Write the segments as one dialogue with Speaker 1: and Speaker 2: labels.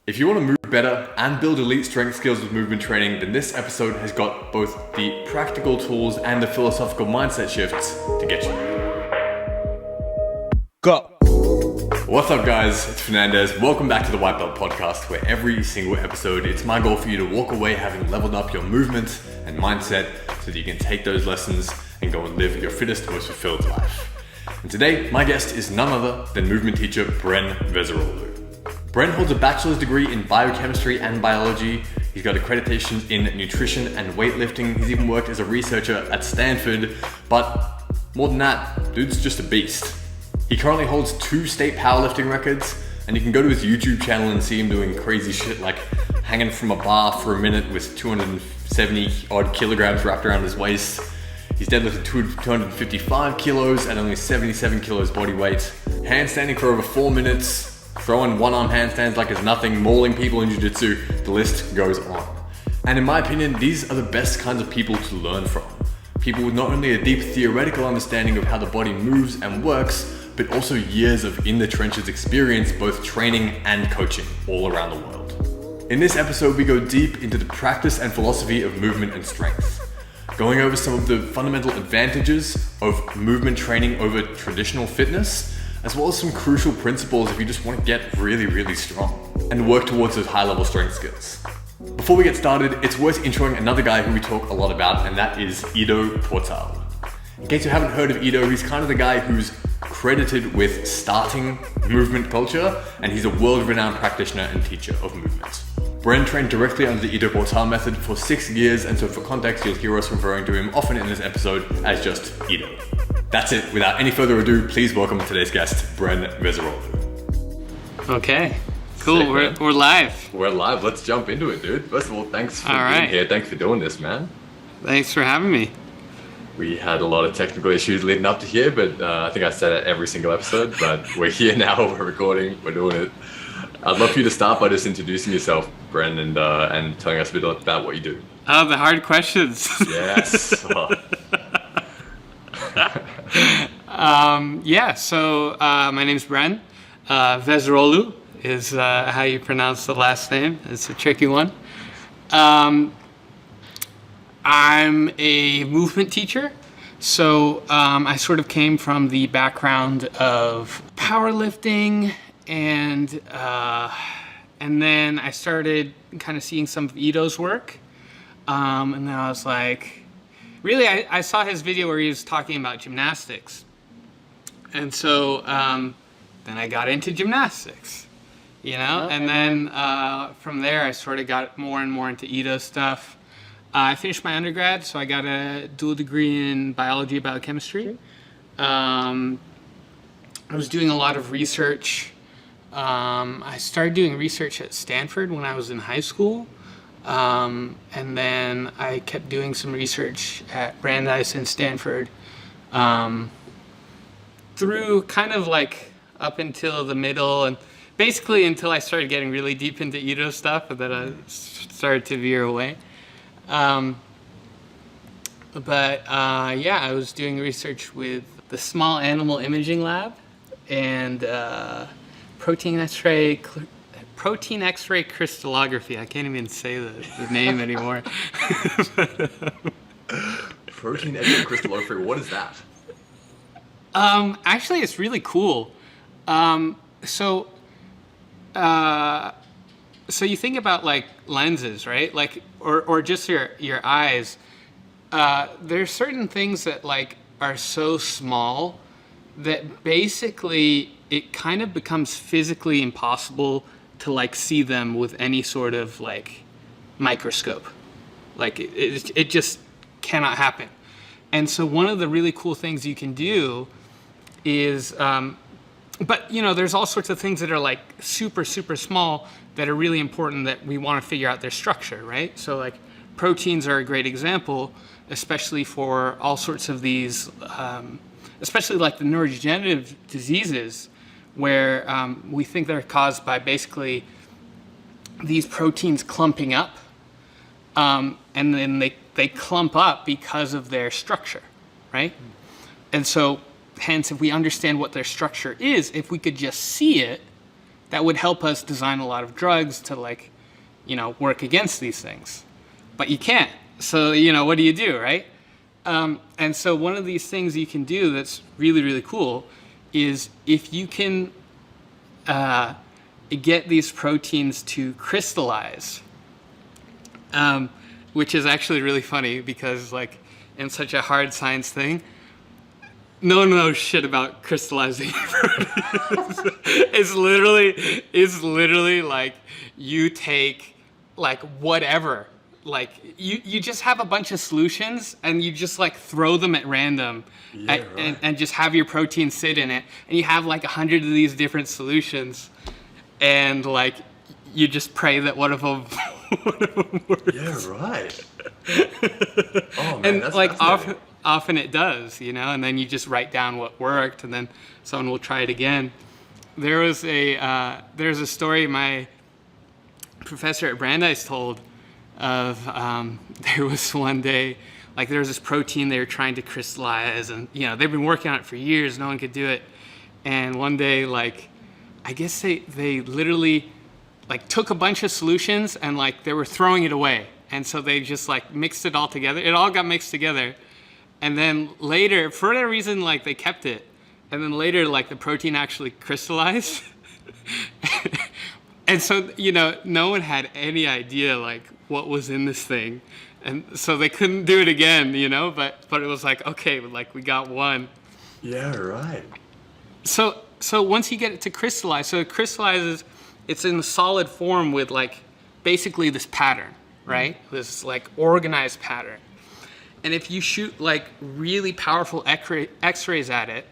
Speaker 1: If you want to move better and build elite strength skills with movement training, then this episode has got both the practical tools and the philosophical mindset shifts to get you.
Speaker 2: Go!
Speaker 1: What's up guys, it's Fernandez. Welcome back to the Whytbelt podcast, where every single episode, it's my goal for you to walk away having leveled up your movement and mindset so that you can take those lessons and go and live your fittest, most fulfilled life. And today, my guest is none other than movement teacher Bren Veziroglu. Bren holds a bachelor's degree in biochemistry and biology. He's got accreditations in nutrition and weightlifting. He's even worked as a researcher at Stanford, but more than that, dude's just a beast. He currently holds 2 state powerlifting records, and you can go to his YouTube channel and see him doing crazy shit like hanging from a bar for a minute with 270 odd kilograms wrapped around his waist. He's deadlifted 255 kilos at only 77 kilos body weight, handstanding for over 4 minutes, throwing one-arm handstands like it's nothing, mauling people in jiu-jitsu, the list goes on. And in my opinion, these are the best kinds of people to learn from. People with not only a deep theoretical understanding of how the body moves and works, but also years of in the trenches experience, both training and coaching all around the world. In this episode, we go deep into the practice and philosophy of movement and strength, going over some of the fundamental advantages of movement training over traditional fitness, as well as some crucial principles if you just want to get really, really strong and work towards those high-level strength skills. Before we get started, it's worth introing another guy who we talk a lot about, and that is Ido Portal. In case you haven't heard of Ido, he's kind of the guy who's credited with starting movement culture, and he's a world-renowned practitioner and teacher of movement. Bren trained directly under the Ido Portal method for 6 years, and so for context, you'll hear us referring to him often in this episode as just Ido. That's it. Without any further ado, please welcome today's guest, Bren Veziroglu.
Speaker 2: Okay, cool.
Speaker 1: Sick,
Speaker 2: we're live.
Speaker 1: We're live. Let's jump into it, dude. First of all, thanks for being here. Thanks for doing this, man.
Speaker 2: Thanks for having me.
Speaker 1: We had a lot of technical issues leading up to here, but I think I said it every single episode, but we're here now, we're recording, we're doing it. I'd love for you to start by just introducing yourself, Bren, and telling us a bit about what you do.
Speaker 2: Oh, the hard questions.
Speaker 1: Yes.
Speaker 2: So my name's Bren. Veziroglu is how you pronounce the last name. It's a tricky one. I'm a movement teacher. So I sort of came from the background of powerlifting, and then I started kind of seeing some of Ido's work. And then I was like, really, I saw his video where he was talking about gymnastics. And so then I got into gymnastics, and then from there I sort of got more and more into Ido stuff. I finished my undergrad, so I got a dual degree in biology and biochemistry. I was doing a lot of research. I started doing research at Stanford when I was in high school. And then I kept doing some research at Brandeis and Stanford through kind of like up until the middle, and basically until I started getting really deep into Ido stuff, and then I started to veer away. I was doing research with the Small Animal Imaging Lab and protein X-ray crystallography. I can't even say the name anymore.
Speaker 1: Protein X-ray crystallography, what is that?
Speaker 2: Actually, it's really cool. So you think about like lenses, right? Like, or just your eyes. There's certain things that like are so small that basically it kind of becomes physically impossible to like see them with any sort of like microscope. Like it just cannot happen. And so one of the really cool things you can do is, there's all sorts of things that are like super, super small that are really important that we want to figure out their structure, right? So like proteins are a great example, especially for all sorts of these, especially like the neurodegenerative diseases where we think they're caused by basically these proteins clumping up, and then they clump up because of their structure, right? And so hence, if we understand what their structure is, if we could just see it, that would help us design a lot of drugs to like, work against these things. But you can't. So, what do you do, right? And so one of these things you can do that's really, really cool is if you can get these proteins to crystallize, which is actually really funny because like in such a hard science thing, no one knows shit about crystallizing proteins. It's literally like you take like whatever, like you just have a bunch of solutions and you just like throw them at random and just have your protein sit in it, and you have like 100 of these different solutions, and like you just pray that one of them works.
Speaker 1: Yeah, right. Oh man,
Speaker 2: And
Speaker 1: that's
Speaker 2: like
Speaker 1: fascinating.
Speaker 2: often it does, and then you just write down what worked, and then someone will try it again. There's a story my professor at Brandeis told of there was one day, like there was this protein they were trying to crystallize, and they've been working on it for years, no one could do it. And one day, like I guess they literally like took a bunch of solutions and like they were throwing it away, and so they just like mixed it all together. It all got mixed together, and then later, for whatever reason, like they kept it, and then later like the protein actually crystallized. And so, no one had any idea like what was in this thing. And so they couldn't do it again, but it was like, okay, like we got one.
Speaker 1: Yeah, right.
Speaker 2: So once you get it to crystallize, so it crystallizes, it's in a solid form with like basically this pattern, right? This like organized pattern. And if you shoot like really powerful X-rays at it,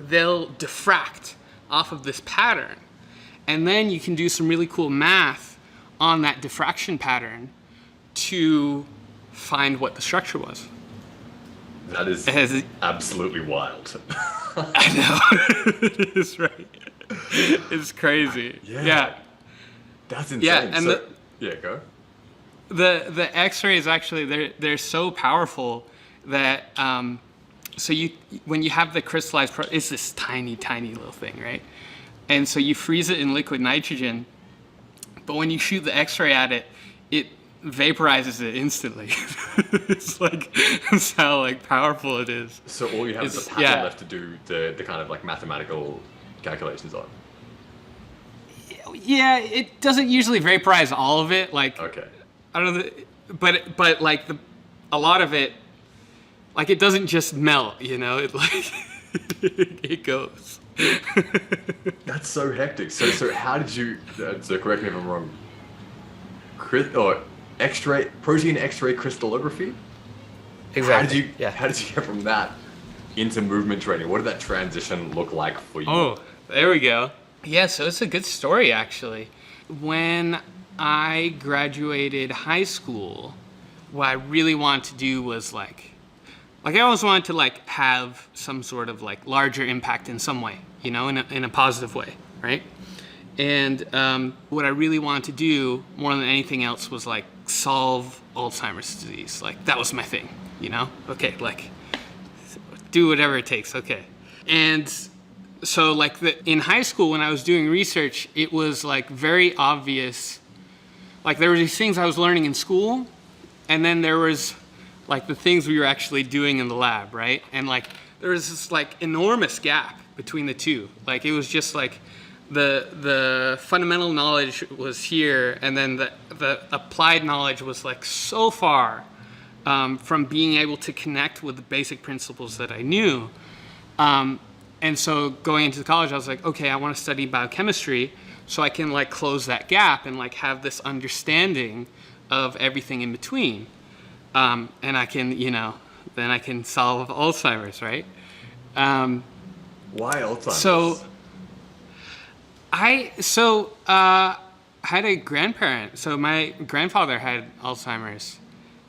Speaker 2: they'll diffract off of this pattern. And then you can do some really cool math on that diffraction pattern to find what the structure was.
Speaker 1: That is absolutely wild.
Speaker 2: I know. It's right. It's crazy.
Speaker 1: Yeah. That's insane.
Speaker 2: Yeah, and
Speaker 1: go.
Speaker 2: the X-rays actually they're so powerful that so when you have the crystallized it's this tiny little thing, right? And so you freeze it in liquid nitrogen, but when you shoot the X-ray at it, it vaporizes it instantly. It's like, that's how like powerful it is.
Speaker 1: So all you have is the pattern left to do the kind of like mathematical calculations on.
Speaker 2: Yeah, it doesn't usually vaporize all of it. Like,
Speaker 1: Okay.
Speaker 2: I don't know, but like a lot of it, like it doesn't just melt, it like it goes.
Speaker 1: That's so hectic. So how did you? So correct me if I'm wrong. Protein X-ray crystallography.
Speaker 2: Exactly.
Speaker 1: How did you get from that into movement training? What did that transition look like for you?
Speaker 2: Oh, there we go. Yeah, so it's a good story actually. When I graduated high school, what I really wanted to do was like I always wanted to like have some sort of like larger impact in some way, in a positive way, right? And what I really wanted to do more than anything else was like solve Alzheimer's disease. Like that was my thing, Okay, like do whatever it takes, okay. And so like in high school when I was doing research, it was like very obvious. Like there were these things I was learning in school, and then there was like the things we were actually doing in the lab, right? And like there was this like enormous gap between the two. Like it was just like the fundamental knowledge was here, and then the applied knowledge was like so far from being able to connect with the basic principles that I knew. And so going into college, I was like, okay, I want to study biochemistry so I can like close that gap and like have this understanding of everything in between. And I can, then I can solve Alzheimer's, right?
Speaker 1: Why Alzheimer's?
Speaker 2: I had a grandparent. So my grandfather had Alzheimer's,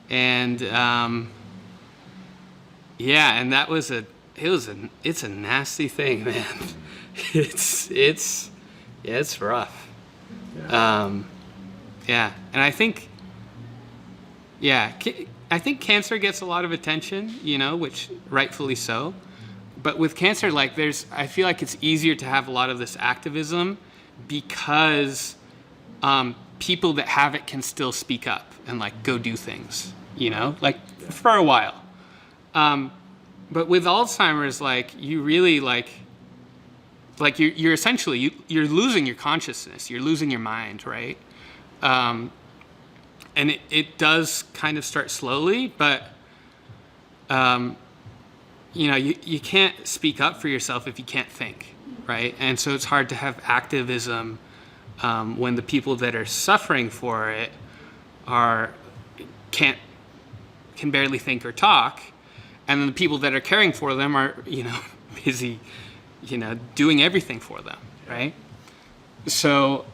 Speaker 2: and and that was it's a nasty thing, man. It's rough. Yeah. And I think cancer gets a lot of attention, which rightfully so. But with cancer, like I feel like it's easier to have a lot of this activism because people that have it can still speak up and like go do things, like for a while. But with Alzheimer's, like you really like you're essentially you're losing your consciousness, you're losing your mind, right? And it does kind of start slowly, but you can't speak up for yourself if you can't think, right? And so it's hard to have activism when the people that are suffering for it can barely think or talk, and then the people that are caring for them are busy doing everything for them, right? So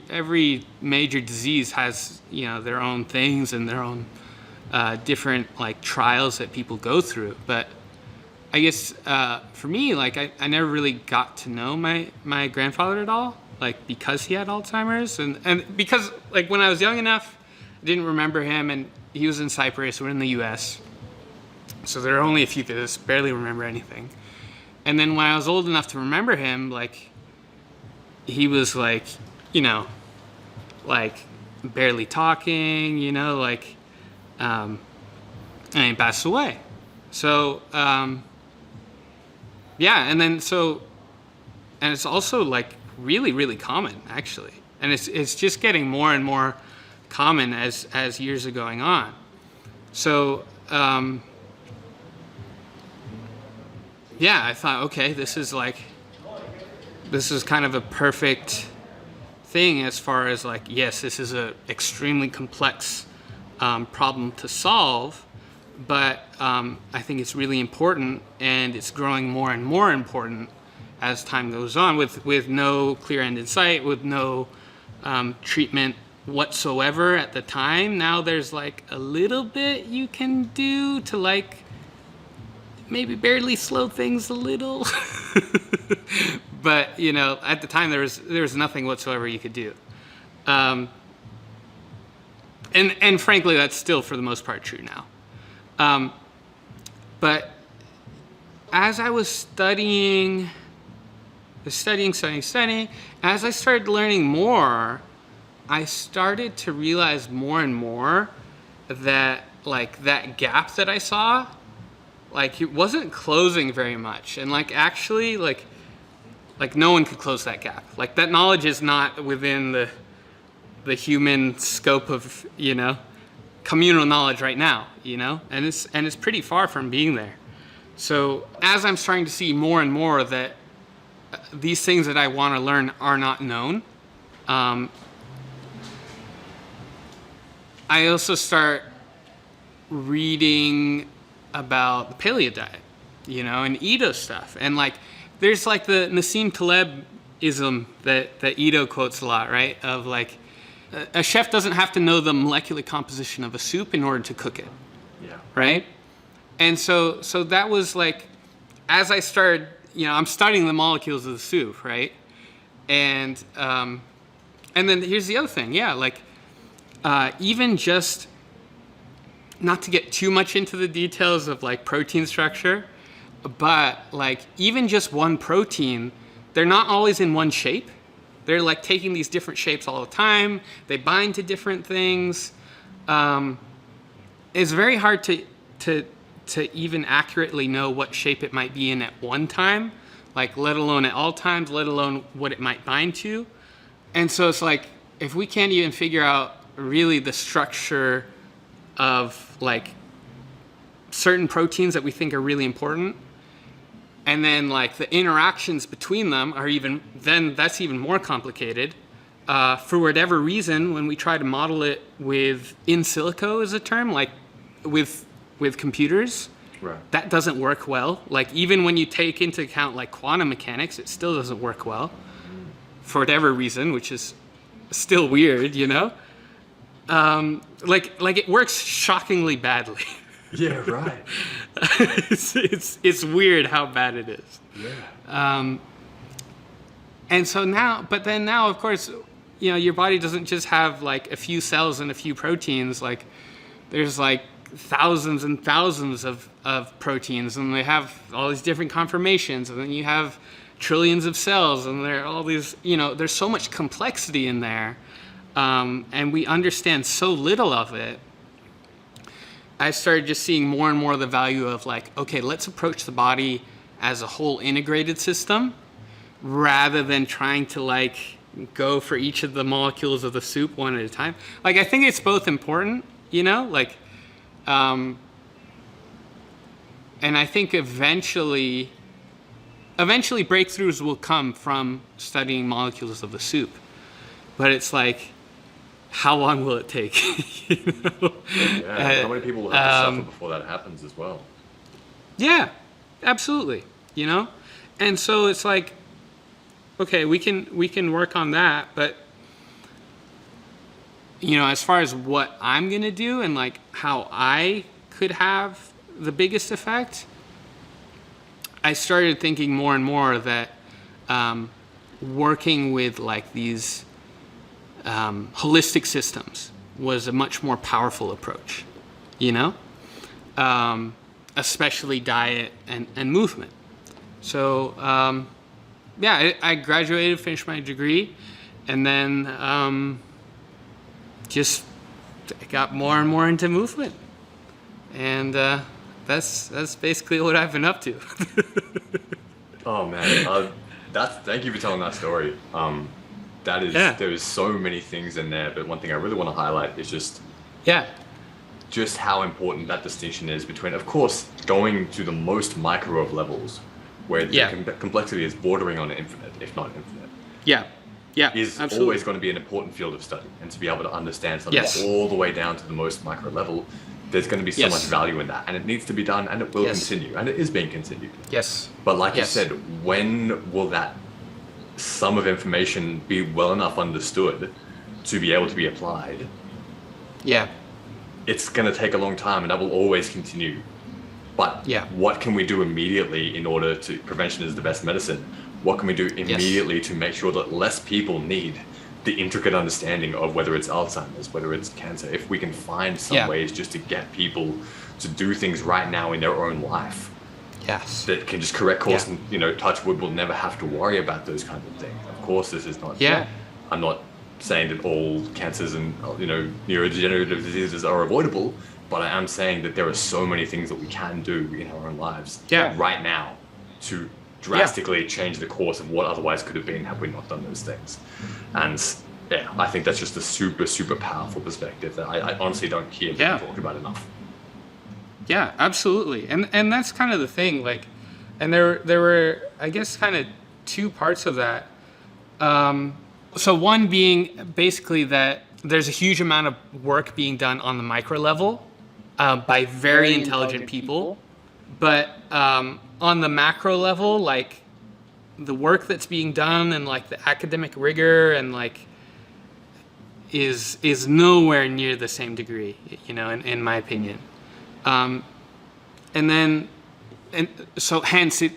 Speaker 2: every major disease has their own things and their own different like trials that people go through. But I guess for me, like I never really got to know my grandfather at all, like because he had Alzheimer's, and because like when I was young enough, I didn't remember him, and he was in Cyprus, we're in the US, so there are only a few visits, barely remember anything. And then when I was old enough to remember him, like he was like like barely talking, and he passed away. So and it's also like really, really common actually, and it's just getting more and more common as years are going on. So I thought, okay, this is kind of a perfect thing as far as like, yes, this is a extremely complex problem to solve, but I think it's really important, and it's growing more and more important as time goes on, with no clear end in sight, with no treatment whatsoever at the time. Now there's like a little bit you can do to like maybe barely slow things a little. But at the time there was nothing whatsoever you could do. And frankly, that's still for the most part true now. But as I was studying, as I started learning more, I started to realize more and more that like that gap that I saw, like it wasn't closing very much. And like actually like no one could close that gap. Like that knowledge is not within the human scope of, communal knowledge right now, and it's pretty far from being there. So as I'm starting to see more and more that these things that I want to learn are not known, I also start reading about the paleo diet, and Ito stuff. And like, there's like the Nassim Taleb-ism that Ito quotes a lot, right? Of like, a chef doesn't have to know the molecular composition of a soup in order to cook it. Yeah. Right? And so that was like, as I started, I'm studying the molecules of the soup, right? And then here's the other thing, even just, not to get too much into the details of like protein structure, but like even just one protein, they're not always in one shape. They're like taking these different shapes all the time. They bind to different things. It's very hard to even accurately know what shape it might be in at one time, like let alone at all times, let alone what it might bind to. And so it's like, if we can't even figure out really the structure of like certain proteins that we think are really important, and then like the interactions between them are that's even more complicated. For whatever reason, when we try to model it with in silico is a term, like with computers, right, that doesn't work well. Like even when you take into account like quantum mechanics, it still doesn't work well for whatever reason, which is still weird, like it works shockingly badly.
Speaker 1: Yeah, right.
Speaker 2: It's weird how bad it is. Yeah. And so now, of course, your body doesn't just have like a few cells and a few proteins. Like there's like thousands and thousands of proteins, and they have all these different conformations, and then you have trillions of cells, and there are all these, there's so much complexity in there, and we understand so little of it. I started just seeing more and more the value of like, okay, let's approach the body as a whole integrated system rather than trying to like go for each of the molecules of the soup one at a time. Like, I think it's both important, like, and I think eventually breakthroughs will come from studying molecules of the soup, but it's like, how long will it take?
Speaker 1: How many people will have to suffer before that happens as well?
Speaker 2: Yeah, absolutely. And so it's like, okay, we can work on that, but as far as what I'm gonna do and like how I could have the biggest effect, I started thinking more and more that working with like these holistic systems was a much more powerful approach, especially diet and movement. So I graduated, finished my degree, and then just got more and more into movement, and that's basically what I've been up to.
Speaker 1: Oh man, thank you for telling that story. There's so many things in there, but one thing I really want to highlight is just how important that distinction is between, of course, going to the most micro of levels, where the complexity is bordering on infinite, if not infinite. Is
Speaker 2: absolutely.
Speaker 1: Always going to be an important field of study, and to be able to understand something all the way down to the most micro level, there's going to be so much value in that, and it needs to be done, and it will continue, and it is being continued. But like you said, when will that sum of information be well enough understood to be able to be applied? It's going to take a long time, and that will always continue. But what can we do immediately in order to, prevention is the best medicine, what can we do immediately to make sure that less people need the intricate understanding of whether it's Alzheimer's, whether it's cancer, if we can find some ways just to get people to do things right now in their own life that can just correct course and, touch wood, we'll never have to worry about those kinds of things. Of course, this is not, I'm not saying that all cancers and, neurodegenerative diseases are avoidable, but I am saying that there are so many things that we can do in our own lives right now to drastically change the course of what otherwise could have been had we not done those things. And I think that's just a super, super powerful perspective that I honestly don't hear people talk about enough.
Speaker 2: Yeah, absolutely. And that's kind of the thing, like, and there were, I guess, kind of two parts of that. So one being basically that there's a huge amount of work being done on the micro level by very intelligent people. But on the macro level, like the work that's being done and like the academic rigor and like is nowhere near the same degree, in my opinion. And so hence it,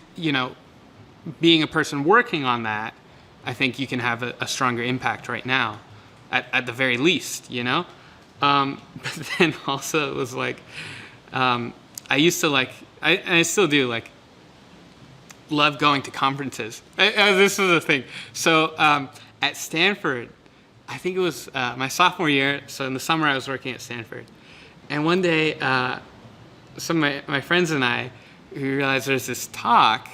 Speaker 2: being a person working on that, I think you can have a stronger impact right now, at the very least, But then also it was like, I used to like, I still do like, love going to conferences. This is the thing. So at Stanford, I think it was my sophomore year. So in the summer I was working at Stanford. And one day, some of my friends and I, we realized there's this talk,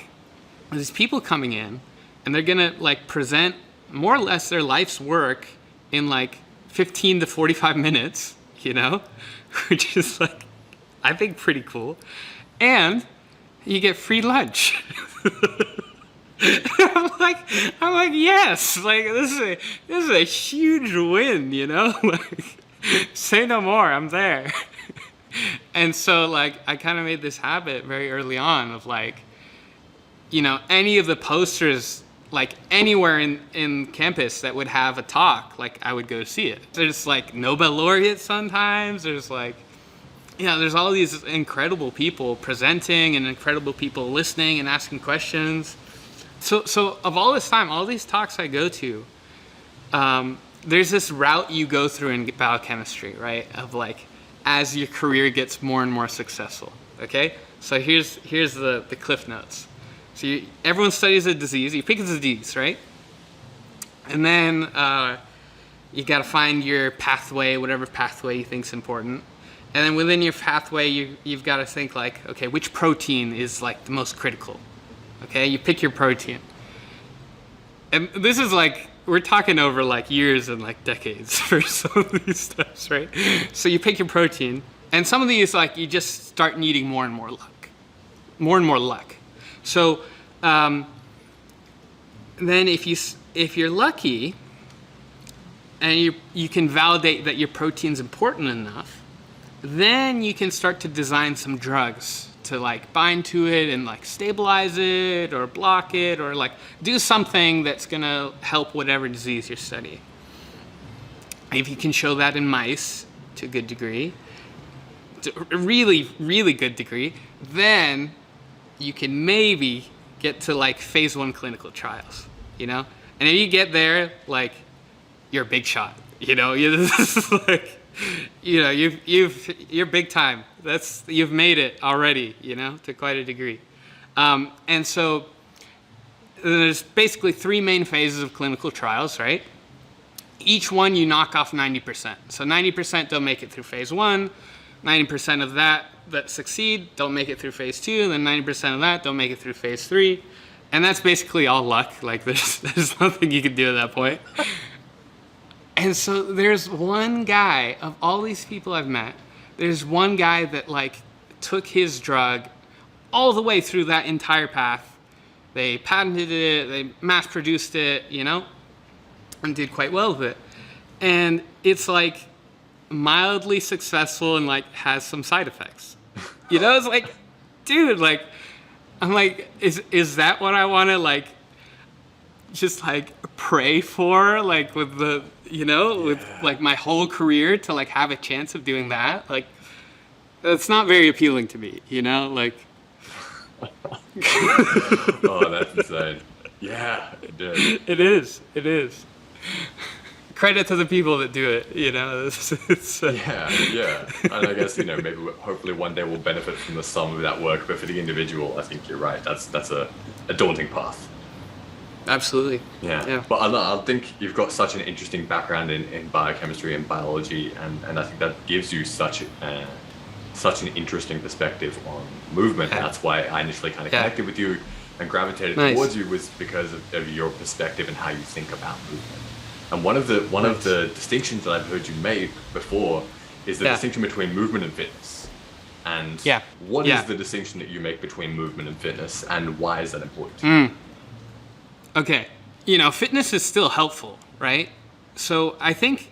Speaker 2: there's people coming in, and they're gonna like present more or less their life's work in like 15 to 45 minutes, which is like, I think pretty cool. And you get free lunch. I'm like, yes, like this is a huge win, like, say no more, I'm there. And so like, I kind of made this habit very early on of like, any of the posters, like anywhere in campus that would have a talk, like I would go see it. There's like Nobel laureates sometimes, there's like, there's all these incredible people presenting and incredible people listening and asking questions. So of all this time, all these talks I go to, there's this route you go through in biochemistry, right? Of like, as your career gets more and more successful, okay? So here's the cliff notes. So everyone studies a disease. You pick a disease, right? And then you got to find your pathway, whatever pathway you think's important. And then within your pathway, you've got to think like, okay, which protein is like the most critical? Okay, you pick your protein. And this is like, we're talking over like years and like decades for some of these steps, right? So you pick your protein, and some of these like you just start needing more and more luck. More and more luck. So then if you're lucky and you can validate that your protein's important enough, then you can start to design some drugs to like bind to it and like stabilize it or block it or like do something that's gonna help whatever disease you're studying. If you can show that in mice to a good degree, to a really, really good degree, then you can maybe get to like phase 1 clinical trials, you know? And if you get there, like, you're a big shot, you know? You're like, you know, you're big time. You've made it already, you know, to quite a degree. And so there's basically 3 main phases of clinical trials, right? Each one you knock off 90%. So 90% don't make it through phase 1, 90% of that succeed don't make it through phase 2, and then 90% of that don't make it through phase 3. And that's basically all luck. Like there's nothing you can do at that point. And so there's one guy, of all these people I've met, there's one guy that like took his drug all the way through that entire path. They patented it, they mass produced it, you know, and did quite well with it. And it's like mildly successful and like has some side effects. You know, it's like, dude, like, I'm like, is that what I want to like just like pray for, like with the, you know, with like my whole career to like have a chance of doing that? Like, that's not very appealing to me, you know, like.
Speaker 1: Oh, that's insane. Yeah, it is.
Speaker 2: It is. Credit to the people that do it, you know.
Speaker 1: Yeah. And I guess, you know, maybe hopefully one day we'll benefit from the sum of that work, but for the individual, I think you're right. That's a daunting path.
Speaker 2: Absolutely.
Speaker 1: Yeah. But I think you've got such an interesting background in biochemistry and biology, and I think that gives you such an interesting perspective on movement. And that's why I initially kind of connected with you and gravitated towards you, was because of your perspective and how you think about movement. And one of the distinctions that I've heard you make before is the distinction between movement and fitness. And what is the distinction that you make between movement and fitness, and why is that important?
Speaker 2: Okay, you know, fitness is still helpful, right? So I think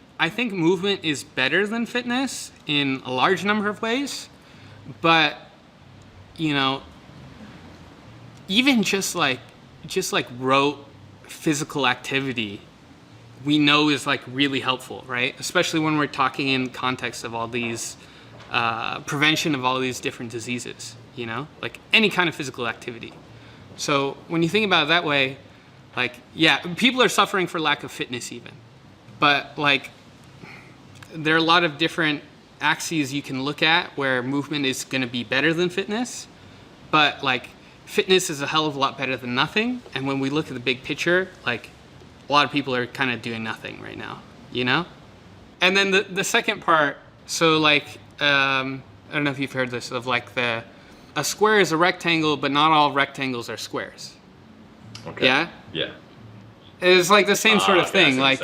Speaker 2: movement is better than fitness in a large number of ways, but you know, even just like rote physical activity, we know is like really helpful, right? Especially when we're talking in context of all these prevention of all these different diseases, you know, like any kind of physical activity. So when you think about it that way, like, yeah, people are suffering for lack of fitness even, but like there are a lot of different axes you can look at where movement is going to be better than fitness, but like fitness is a hell of a lot better than nothing. And when we look at the big picture, like a lot of people are kind of doing nothing right now, you know? And then the second part, so like, I don't know if you've heard this, of like a square is a rectangle, but not all rectangles are squares.
Speaker 1: Okay.
Speaker 2: Yeah?
Speaker 1: Yeah.
Speaker 2: It's like the same sort of thing. Like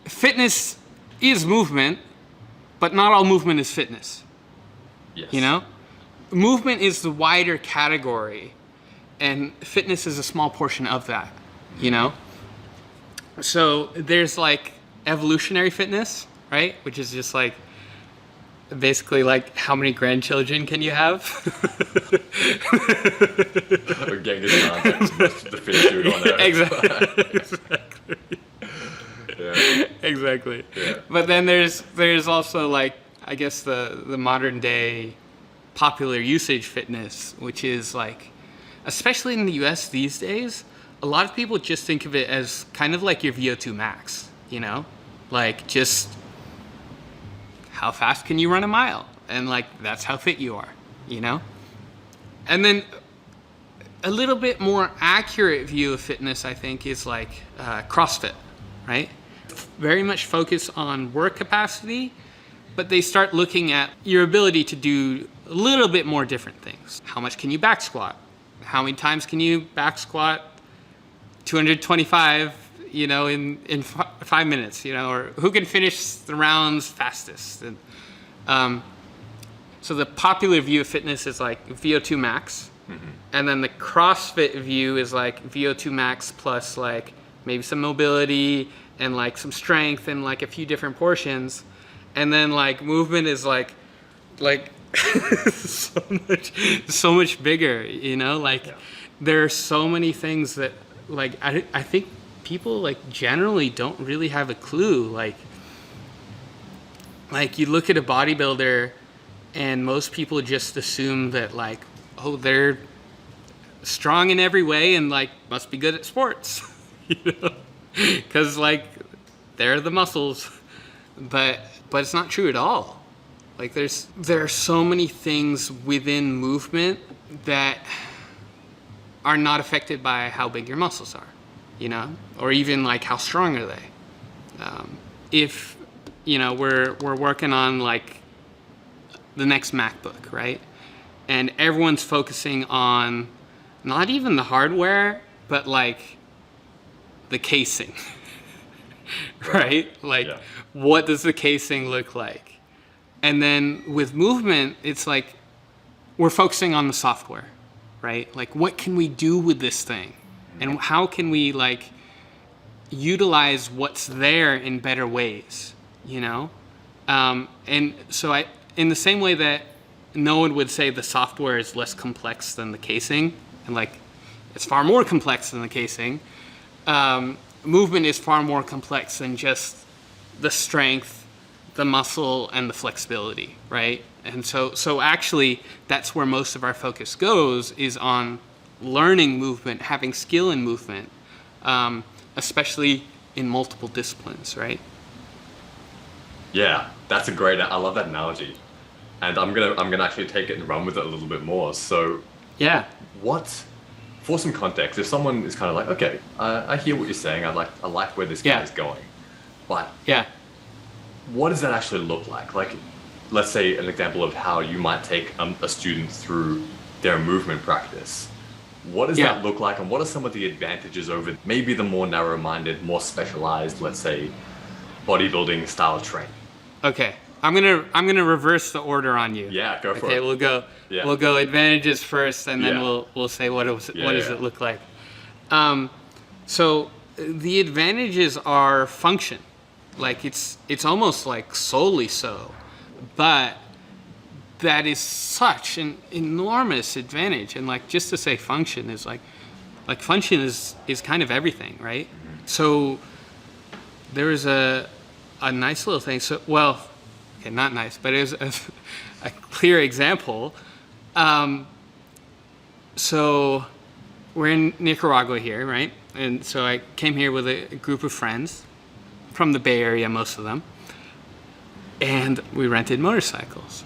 Speaker 2: fitness is movement, but not all movement is fitness.
Speaker 1: Yes.
Speaker 2: You know? Movement is the wider category, and fitness is a small portion of that, you know? So there's like evolutionary fitness, right? Which is just like basically like how many grandchildren can you have?
Speaker 1: Genghis Khan, the fittest dude on Earth.
Speaker 2: Exactly.
Speaker 1: Yeah.
Speaker 2: But then there's also like, I guess the modern day popular usage fitness, which is like, especially in the US these days, a lot of people just think of it as kind of like your VO2 max, you know? Like just how fast can you run a mile? And like, that's how fit you are, you know? And then a little bit more accurate view of fitness, I think, is like CrossFit, right? Very much focus on work capacity, but they start looking at your ability to do a little bit more different things. How much can you back squat? How many times can you back squat 225, in 5 minutes, or who can finish the rounds fastest? And, so the popular view of fitness is like VO2 max. Mm-hmm. And then the CrossFit view is like VO2 max plus like maybe some mobility and like some strength and like a few different portions. And then like movement is like so much bigger, There are so many things that like I think people like generally don't really have a clue. Like you look at a bodybuilder and most people just assume that like, oh, they're strong in every way and like must be good at sports, because like they're the muscles, but it's not true at all. Like there are so many things within movement that are not affected by how big your muscles are, or even like how strong are they. If we're working on like the next MacBook, right? And everyone's focusing on not even the hardware, but like the casing, right? Like, what does the casing look like? And then with movement, it's like we're focusing on the software, right? Like, what can we do with this thing? And how can we like utilize what's there in better ways, And so in the same way that no one would say the software is less complex than the casing, and like it's far more complex than the casing, movement is far more complex than just the strength, the muscle, and the flexibility, right? And so actually that's where most of our focus goes, is on learning movement, having skill in movement, especially in multiple disciplines, right?
Speaker 1: Yeah, that's I love that analogy. And I'm gonna actually take it and run with it a little bit more. So
Speaker 2: yeah,
Speaker 1: for some context, if someone is kind of like, okay, I hear what you're saying, I like where this guy is going, but what does that actually look like? Like, let's say an example of how you might take a student through their movement practice. What does that look like, and what are some of the advantages over maybe the more narrow-minded, more specialized, let's say, bodybuilding style training?
Speaker 2: Okay, I'm gonna reverse the order on you.
Speaker 1: Yeah, go for it.
Speaker 2: Okay, we'll go advantages first, and then we'll say what does it look like. So the advantages are function, like it's almost like solely so, but that is such an enormous advantage. And like, just to say function is like function is kind of everything, right? Mm-hmm. So there's a nice little thing. So, well, okay, not nice, but it was a clear example. So we're in Nicaragua here, right? And so I came here with a group of friends from the Bay Area, most of them, and we rented motorcycles.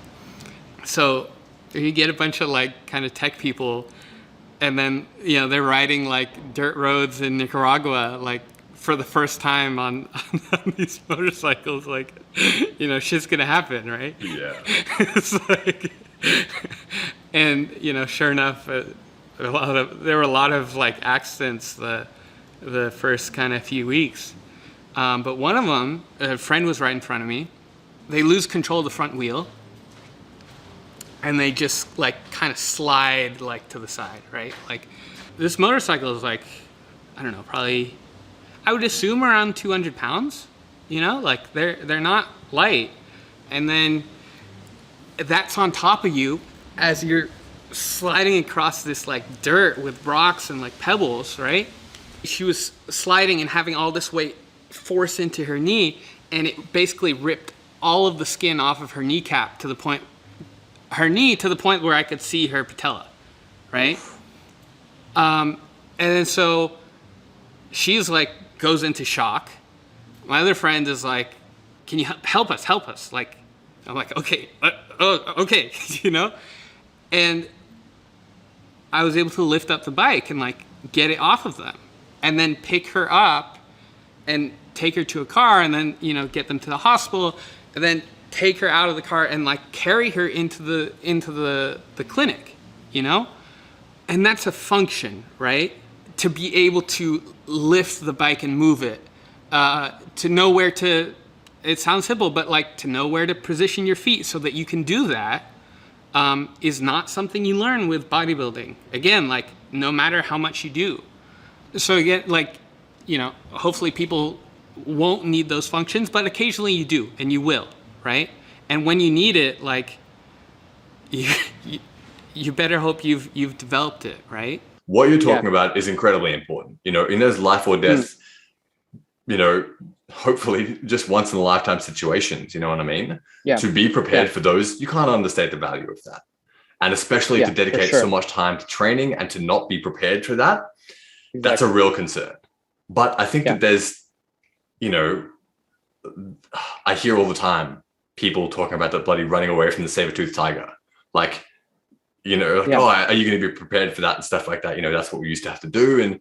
Speaker 2: So you get a bunch of like kind of tech people, and then they're riding like dirt roads in Nicaragua, like for the first time on these motorcycles. Like, shit's gonna happen, right?
Speaker 1: Yeah.
Speaker 2: It's like, and sure enough, there were a lot of like accidents the first kind of few weeks. But one of them, a friend was right in front of me. They lose control of the front wheel, and they just like kind of slide like to the side, right? Like, this motorcycle is like, I don't know, probably, I would assume around 200 pounds, like they're not light. And then that's on top of you as you're sliding across this like dirt with rocks and like pebbles, right? She was sliding and having all this weight force into her knee, and it basically ripped all of the skin off of her kneecap to the point where I could see her patella, right? And then so she's like, goes into shock. My other friend is like, can you help us? Like, I'm like, okay, okay, And I was able to lift up the bike and like get it off of them, and then pick her up and take her to a car, and then, you know, get them to the hospital, and then take her out of the car and like carry her into the clinic, you know? And that's a function, right? To be able to lift the bike and move it, to know where to, it sounds simple, but like to know where to position your feet so that you can do that, is not something you learn with bodybuilding. Again, like no matter how much you do. So again, like, you know, hopefully people won't need those functions, but occasionally you do, and you will, right? And when you need it, like, you better hope you've developed it, right?
Speaker 1: What you're talking about is incredibly important. You know, in those life or death, you know, hopefully just once in a lifetime situations, you know what I mean? Yeah. To be prepared for those, you can't understate the value of that. And especially to dedicate so much time to training and to not be prepared for that, that's a real concern. But I think that there's, you know, I hear all the time people talking about the bloody running away from the saber-toothed tiger. Like, you know, like, oh, are you going to be prepared for that and stuff like that? You know, that's what we used to have to do.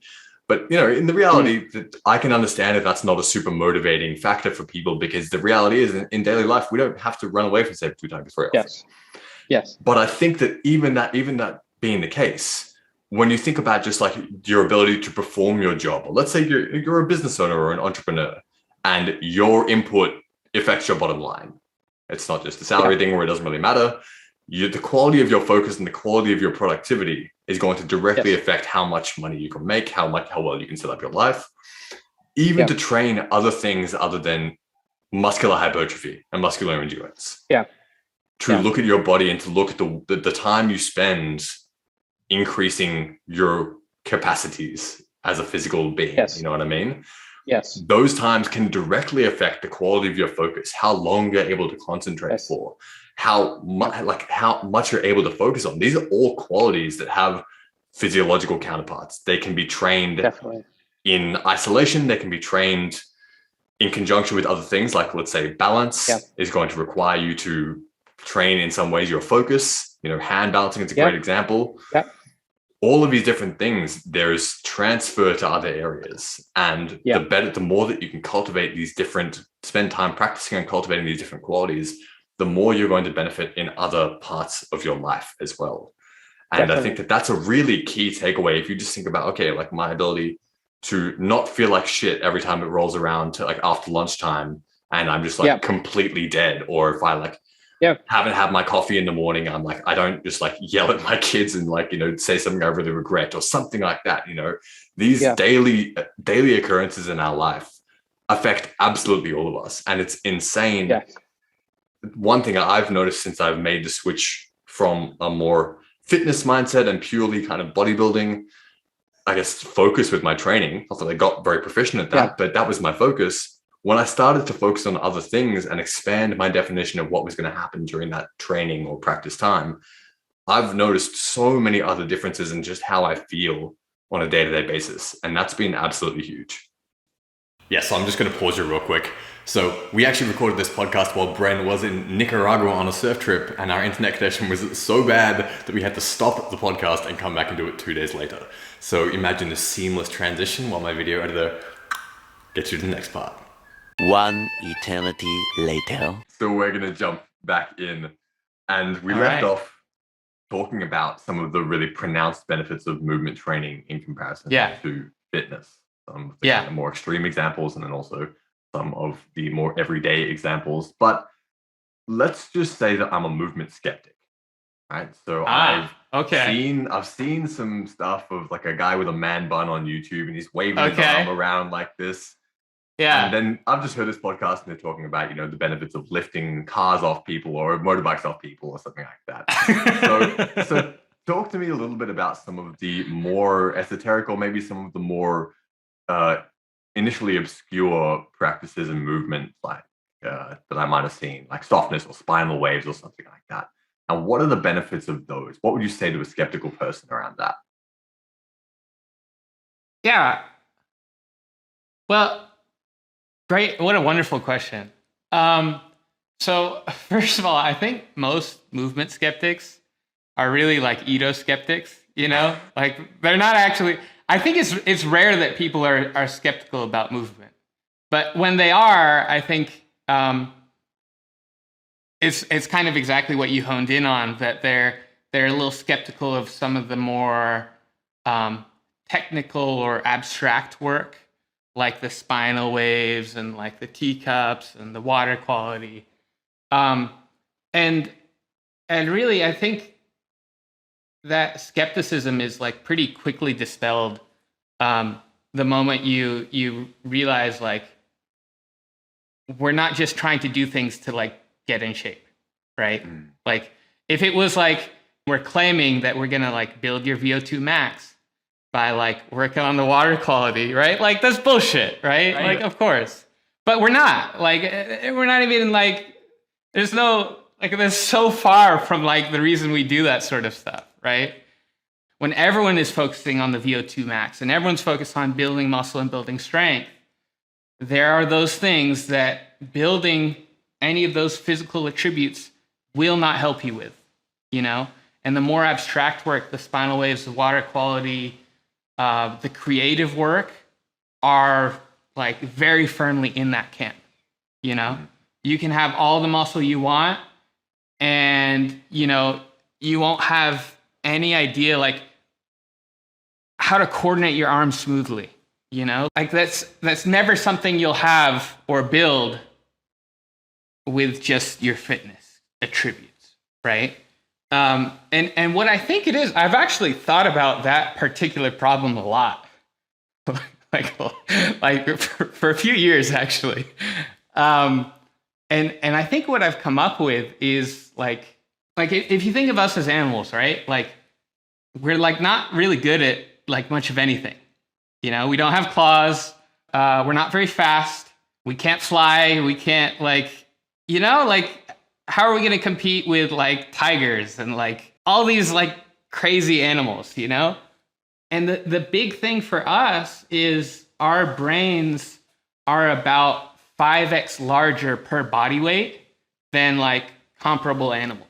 Speaker 1: But, you know, in the reality, that I can understand if that's not a super motivating factor for people, because the reality is in daily life, we don't have to run away from saber-toothed tigers very often.
Speaker 3: Yes.
Speaker 1: But I think that even that being the case, when you think about just like your ability to perform your job, or let's say you're a business owner or an entrepreneur, and your input affects your bottom line. It's not just a salary thing where it doesn't really matter. The quality of your focus and the quality of your productivity is going to directly affect how much money you can make, how well you can set up your life, even to train other things other than muscular hypertrophy and muscular endurance. To look at your body and to look at the time you spend increasing your capacities as a physical being. You know what I mean? Those times can directly affect the quality of your focus, how long you're able to concentrate for, how much you're able to focus on. These are all qualities that have physiological counterparts. They can be trained in isolation. They can be trained in conjunction with other things, like let's say balance is going to require you to train in some ways your focus. You know, hand balancing is a great example. All of these different things, there's transfer to other areas. And the more that you can cultivate these spend time practicing and cultivating these different qualities, the more you're going to benefit in other parts of your life as well. And I think that that's a really key takeaway. If you just think about, okay, like my ability to not feel like shit every time it rolls around to like after lunchtime and I'm just like completely dead, or if I like haven't had my coffee in the morning, I'm like, I don't just like yell at my kids and like, you know, say something I really regret or something like that. You know, these daily occurrences in our life affect absolutely all of us. And it's insane. One thing I've noticed since I've made the switch from a more fitness mindset and purely kind of bodybuilding, I guess, focus with my training, not that I got very proficient at that, but that was my focus. When I started to focus on other things and expand my definition of what was going to happen during that training or practice time, I've noticed so many other differences in just how I feel on a day-to-day basis. And that's been absolutely huge. Yeah, so I'm just going to pause you real quick. So we actually recorded this podcast while Bren was in Nicaragua on a surf trip, and our internet connection was so bad that we had to stop the podcast and come back and do it 2 days later. So imagine the seamless transition while my video editor gets you to the next part.
Speaker 4: One eternity later.
Speaker 1: So we're going to jump back in, and we left off talking about some of the really pronounced benefits of movement training in comparison to fitness. Some of the more extreme examples, and then also some of the more everyday examples. But let's just say that I'm a movement skeptic, right? So I've seen some stuff of like a guy with a man bun on YouTube, and he's waving his arm around like this. And then I've just heard this podcast and they're talking about, you know, the benefits of lifting cars off people or motorbikes off people or something like that. So talk to me a little bit about some of the more esoteric, or maybe some of the more initially obscure practices and movement like that I might have seen, like softness or spinal waves or something like that. And what are the benefits of those? What would you say to a skeptical person around that?
Speaker 2: Yeah. Well, great. What a wonderful question. So first of all, I think most movement skeptics are really like edo skeptics. you know? Like they're not actually, I think it's rare that people are skeptical about movement. But when they are, I think it's kind of exactly what you honed in on, that they're a little skeptical of some of the more technical or abstract work, like the spinal waves and like the teacups and the water quality. And really, I think that skepticism is like pretty quickly dispelled the moment you realize like we're not just trying to do things to like get in shape, right? Like if it was like we're claiming that we're gonna like build your VO2 max by like working on the water quality, right? Like that's bullshit, right? Like of course, but we're not. Like we're not even like there's no like that's so far from like the reason we do that sort of stuff, right? When everyone is focusing on the VO2 max and everyone's focused on building muscle and building strength, there are those things that building any of those physical attributes will not help you with, you know? And the more abstract work, the spinal waves, the water quality, the creative work are like very firmly in that camp, you know? You can have all the muscle you want and, you know, you won't have any idea like how to coordinate your arms smoothly, you know? Like that's never something you'll have or build with just your fitness attributes, right? And what I think it is, I've actually thought about that particular problem a lot, like for a few years actually. And I think what I've come up with is like if you think of us as animals, right? Like we're like not really good at like much of anything. You know, we don't have claws. We're not very fast. We can't fly. We can't like, you know, like how are we going to compete with like tigers and like all these like crazy animals, you know? And the big thing for us is our brains are about 5x larger per body weight than like comparable animals,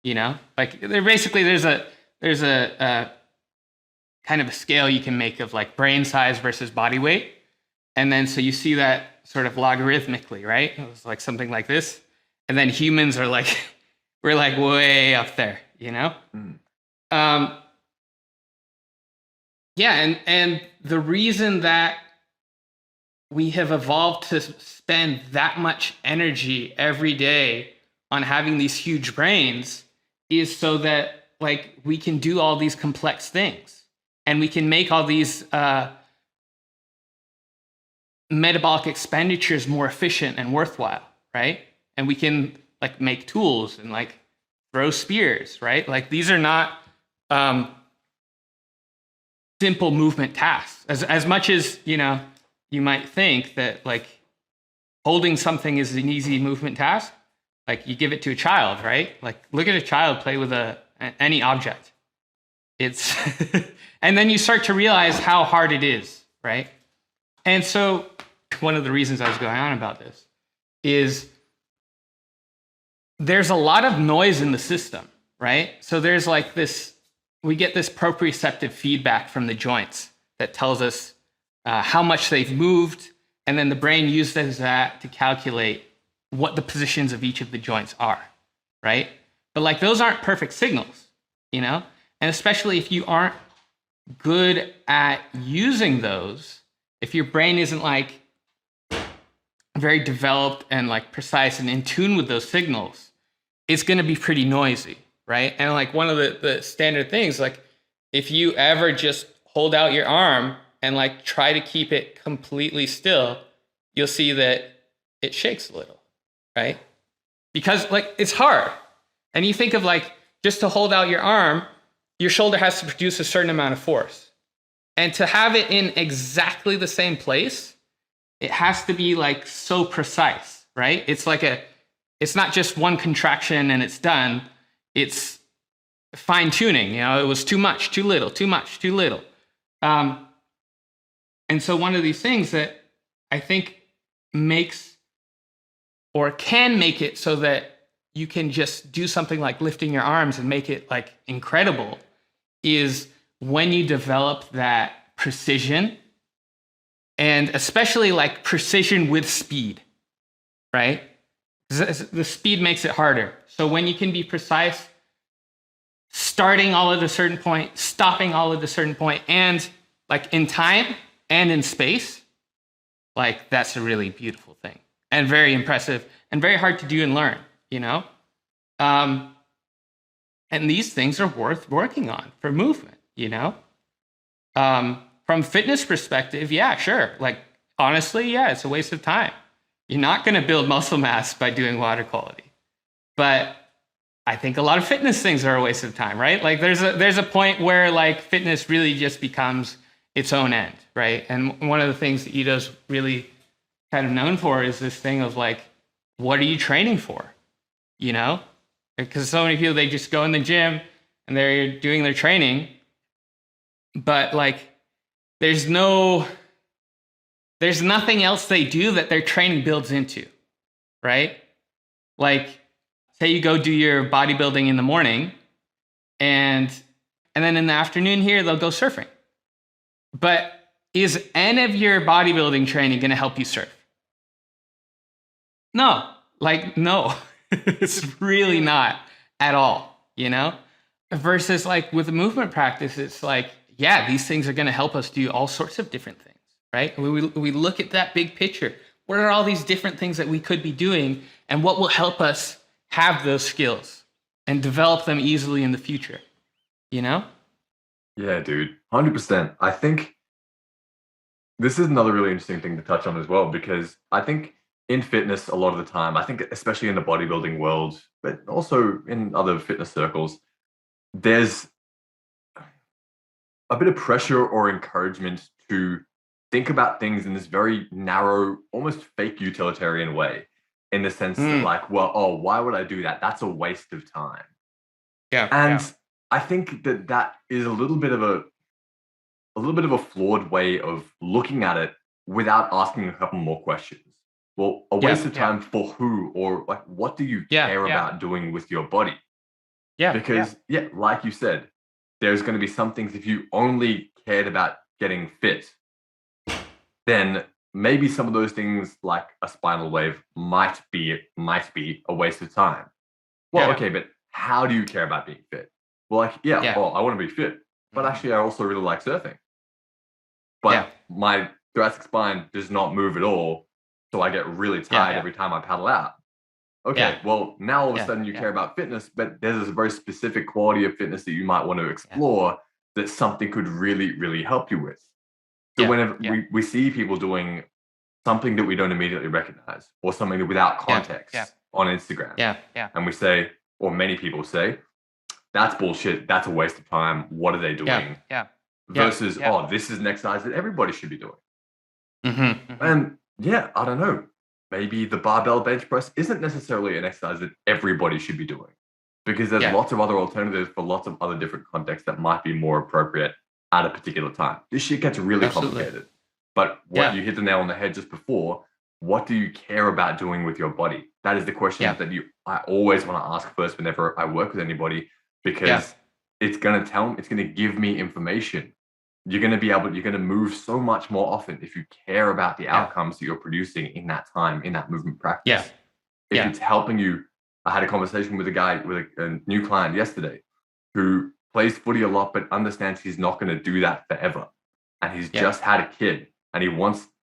Speaker 2: you know? Like they're basically there's a kind of a scale you can make of like brain size versus body weight. And then so you see that sort of logarithmically, right? It's like something like this. And then humans are like, we're like way up there, you know? Yeah, and the reason that we have evolved to spend that much energy every day on having these huge brains is so that like we can do all these complex things. And we can make all these metabolic expenditures more efficient and worthwhile, right? And we can like make tools and like throw spears, right? Like these are not simple movement tasks. As much as, you know, you might think that like holding something is an easy movement task, like you give it to a child, right? Like look at a child play with any object. It's and then you start to realize how hard it is, right? And so one of the reasons I was going on about this is there's a lot of noise in the system, right? So there's like this, we get this proprioceptive feedback from the joints that tells us how much they've moved, and then the brain uses that to calculate what the positions of each of the joints are, right? But like those aren't perfect signals, you know? And especially if you aren't good at using those, if your brain isn't like very developed and like precise and in tune with those signals, it's going to be pretty noisy, right? And like one of the standard things, like if you ever just hold out your arm and like try to keep it completely still, you'll see that it shakes a little, right? Because like it's hard. And you think of like just to hold out your arm, your shoulder has to produce a certain amount of force. And to have it in exactly the same place, it has to be like so precise, right? It's like it's not just one contraction and it's done. It's fine tuning, you know, it was too much, too little, too much, too little. And so one of these things that I think makes or can make it so that you can just do something like lifting your arms and make it like incredible is when you develop that precision, and especially like precision with speed, right? The speed makes it harder. So when you can be precise, starting all at a certain point, stopping all at a certain point, and like in time and in space, like that's a really beautiful thing and very impressive and very hard to do and learn, you know? And these things are worth working on for movement, you know? From fitness perspective, yeah, sure. Like, honestly, yeah, it's a waste of time. You're not going to build muscle mass by doing water quality. But I think a lot of fitness things are a waste of time, right? Like, there's a point where, like, fitness really just becomes its own end, right? And one of the things that Ito's really kind of known for is this thing of, like, what are you training for, you know? Because so many people, they just go in the gym and they're doing their training, but like there's nothing else they do that their training builds into, right? Like, say you go do your bodybuilding in the morning and then in the afternoon here, they'll go surfing. But is any of your bodybuilding training going to help you surf? No, no. It's really not at all, you know? Versus like with the movement practice, it's like, yeah, these things are going to help us do all sorts of different things, right? We look at that big picture. What are all these different things that we could be doing, and what will help us have those skills and develop them easily in the future, you know?
Speaker 1: Yeah, dude, 100%. I think this is another really interesting thing to touch on as well, because I think in fitness, a lot of the time, I think especially in the bodybuilding world, but also in other fitness circles, there's a bit of pressure or encouragement to think about things in this very narrow, almost fake utilitarian way, in the sense that like, well, oh, why would I do that? That's a waste of time.
Speaker 2: Yeah.
Speaker 1: And I think that is a little bit of a flawed way of looking at it without asking a couple more questions. Well, a waste of time for who, or like, what do you care about doing with your body?
Speaker 2: Yeah.
Speaker 1: Because like you said, there's going to be some things, if you only cared about getting fit, then maybe some of those things like a spinal wave might be a waste of time. Well, okay, but how do you care about being fit? Well, like, well, I want to be fit, but actually I also really like surfing. But my thoracic spine does not move at all, so I get really tired every time I paddle out. Okay, well, now all of a sudden you care about fitness, but there's this very specific quality of fitness that you might want to explore that something could really, really help you with. So whenever we see people doing something that we don't immediately recognize, or something without context on Instagram, and we say, or many people say, that's bullshit, that's a waste of time, what are they doing? Versus, oh, this is an exercise that everybody should be doing. And I don't know. Maybe the barbell bench press isn't necessarily an exercise that everybody should be doing, because there's lots of other alternatives for lots of other different contexts that might be more appropriate at a particular time. This shit gets really complicated. But what you hit the nail on the head just before, what do you care about doing with your body? That is the question that I always want to ask first whenever I work with anybody, because it's going to give me information. You're going to move so much more often if you care about the outcomes that you're producing in that time, in that movement practice. If it's helping you. I had a conversation with a guy, with a new client yesterday, who plays footy a lot, but understands he's not going to do that forever. And he's just had a kid, and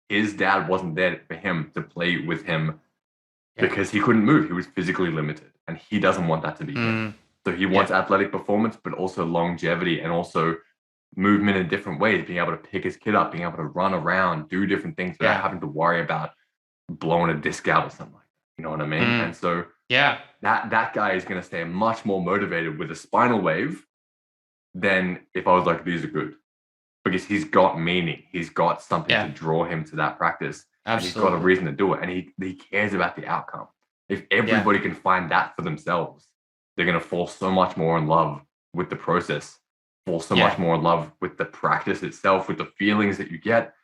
Speaker 1: his dad wasn't there for him to play with him because he couldn't move. He was physically limited, and he doesn't want that to be him. So he wants athletic performance, but also longevity, and also movement in different ways, being able to pick his kid up, being able to run around, do different things without having to worry about blowing a disc out or something like that. You know what I mean? And so that guy is going to stay much more motivated with a spinal wave than if I was like, these are good. Because he's got meaning. He's got something to draw him to that practice. And he's got a reason to do it. And he cares about the outcome. If everybody can find that for themselves, they're going to fall so much more in love with the process, fall so much more in love with the practice itself, with the feelings that you get.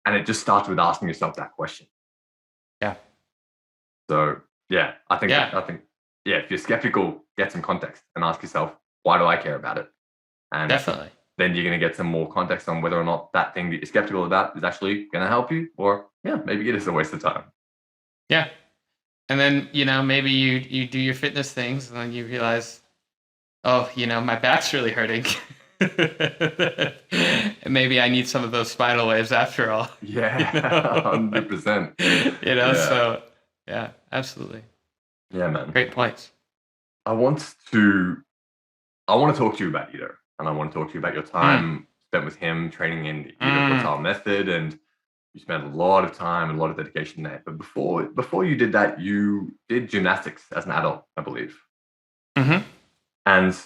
Speaker 1: And it just starts with asking yourself that question. So, I think, if you're skeptical, get some context and ask yourself, why do I care about it? And
Speaker 2: Definitely.
Speaker 1: then you're going to get some more context on whether or not that thing that you're skeptical about is actually going to help you, or maybe it is a waste of time.
Speaker 2: Yeah. And then, maybe you do your fitness things and then you realize, oh, my back's really hurting. And maybe I need some of those spinal waves after all.
Speaker 1: Yeah, 100%.
Speaker 2: So yeah, absolutely.
Speaker 1: Yeah, man.
Speaker 2: Great points.
Speaker 1: I want to talk to you about Ito, and I want to talk to you about your time spent with him training in the Ito Portal method, and you spent a lot of time and a lot of dedication there. But before you did that, you did gymnastics as an adult, I believe.
Speaker 2: Mm-hmm.
Speaker 1: And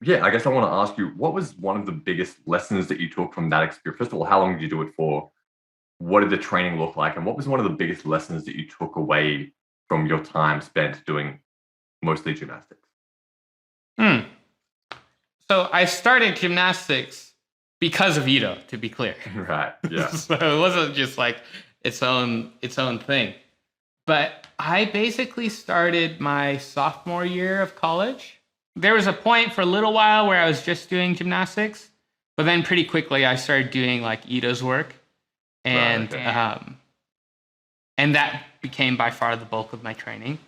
Speaker 1: yeah, I guess I want to ask you, what was one of the biggest lessons that you took from that experience? First of all, how long did you do it for? What did the training look like? And what was one of the biggest lessons that you took away from your time spent doing mostly gymnastics?
Speaker 2: So I started gymnastics because of Ito, to be clear.
Speaker 1: Right, yeah.
Speaker 2: So it wasn't just like its own thing. But I basically started my sophomore year of college. There was a point for a little while where I was just doing gymnastics, but then pretty quickly I started doing like Ito's work. And and that became by far the bulk of my training,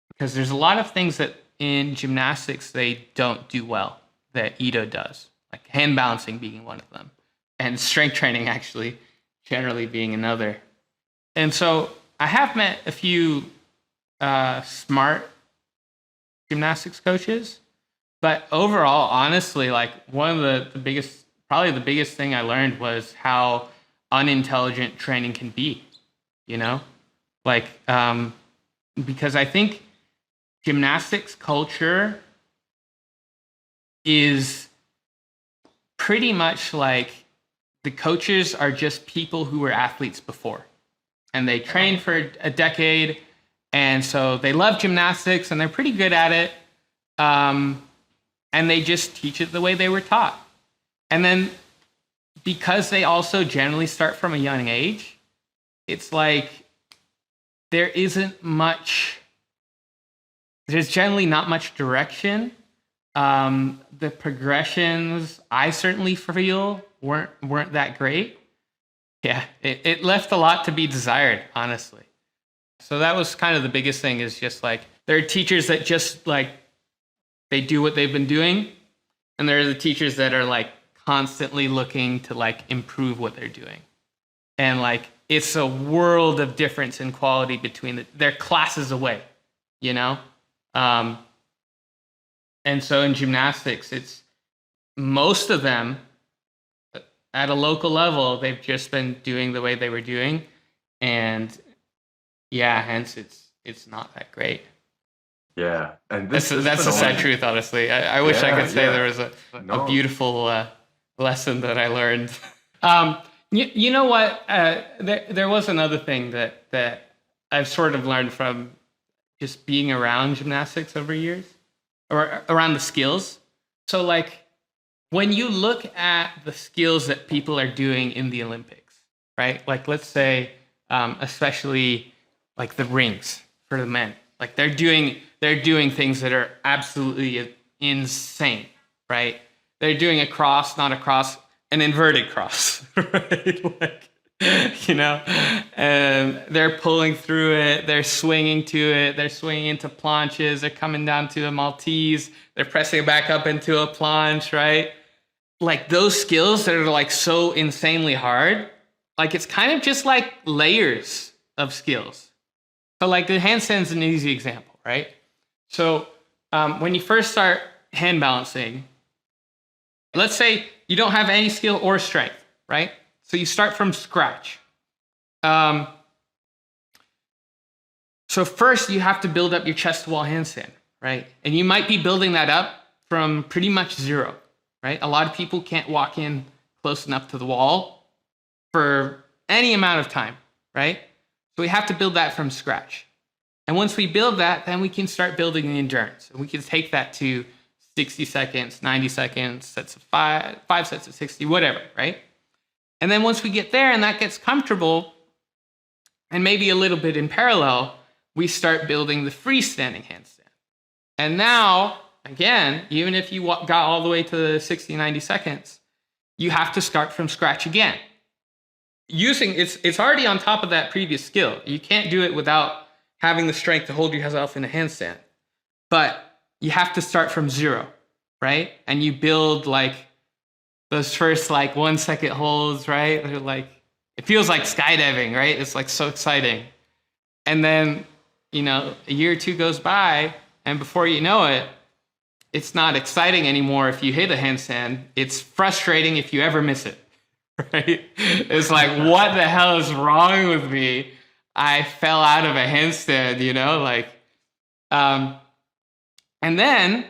Speaker 2: because there's a lot of things that in gymnastics they don't do well that Ito does, like hand balancing being one of them, and strength training actually generally being another. And so I have met a few smart gymnastics coaches, but overall, honestly, like one of the biggest, probably the biggest thing I learned was how unintelligent training can be, like, because I think gymnastics culture is pretty much like the coaches are just people who were athletes before, and they trained for a decade, and so they love gymnastics and they're pretty good at it, and they just teach it the way they were taught. And then because they also generally start from a young age, it's like there's generally not much direction. The progressions, I certainly feel, weren't that great. Yeah, it left a lot to be desired, honestly. So that was kind of the biggest thing, is just like there are teachers that just like they do what they've been doing, and there are the teachers that are like constantly looking to like improve what they're doing. And like it's a world of difference in quality between they're classes away, And so in gymnastics, it's most of them at a local level, they've just been doing the way they were doing. And yeah, hence it's not that great.
Speaker 1: Yeah. And
Speaker 2: that's the sad truth, honestly. I wish I could say there was a beautiful lesson that I learned. You know what? There was another thing that I've sort of learned from just being around gymnastics over years, or around the skills. So like when you look at the skills that people are doing in the Olympics, right? Like let's say, especially like the rings for the men, like they're doing things that are absolutely insane, right? They're doing a cross, not a cross, an inverted cross, right? Like, and they're pulling through it, they're swinging to it, they're swinging into planches, they're coming down to a Maltese, they're pressing it back up into a planche, right? Like those skills that are like so insanely hard, like it's kind of just like layers of skills. So like the handstand's an easy example, right? So when you first start hand balancing, let's say you don't have any skill or strength, right? So you start from scratch. So first you have to build up your chest to wall handstand, right? And you might be building that up from pretty much zero, right? A lot of people can't walk in close enough to the wall for any amount of time, right? So we have to build that from scratch. And once we build that, then we can start building the endurance. And we can take that to 60 seconds, 90 seconds, sets of five sets of 60, whatever, right? And then once we get there and that gets comfortable, and maybe a little bit in parallel, we start building the freestanding handstand. And now again, even if you got all the way to the 60, 90 seconds, you have to start from scratch again. It's already on top of that previous skill. You can't do it without having the strength to hold yourself in a handstand. But you have to start from zero, right? And you build like those first like 1 second holds, right? They're like, it feels like skydiving, right? It's like so exciting. And then, a year or two goes by, and before you know it, it's not exciting anymore if you hit a handstand. It's frustrating if you ever miss it, right? It's like, what the hell is wrong with me? I fell out of a handstand, and then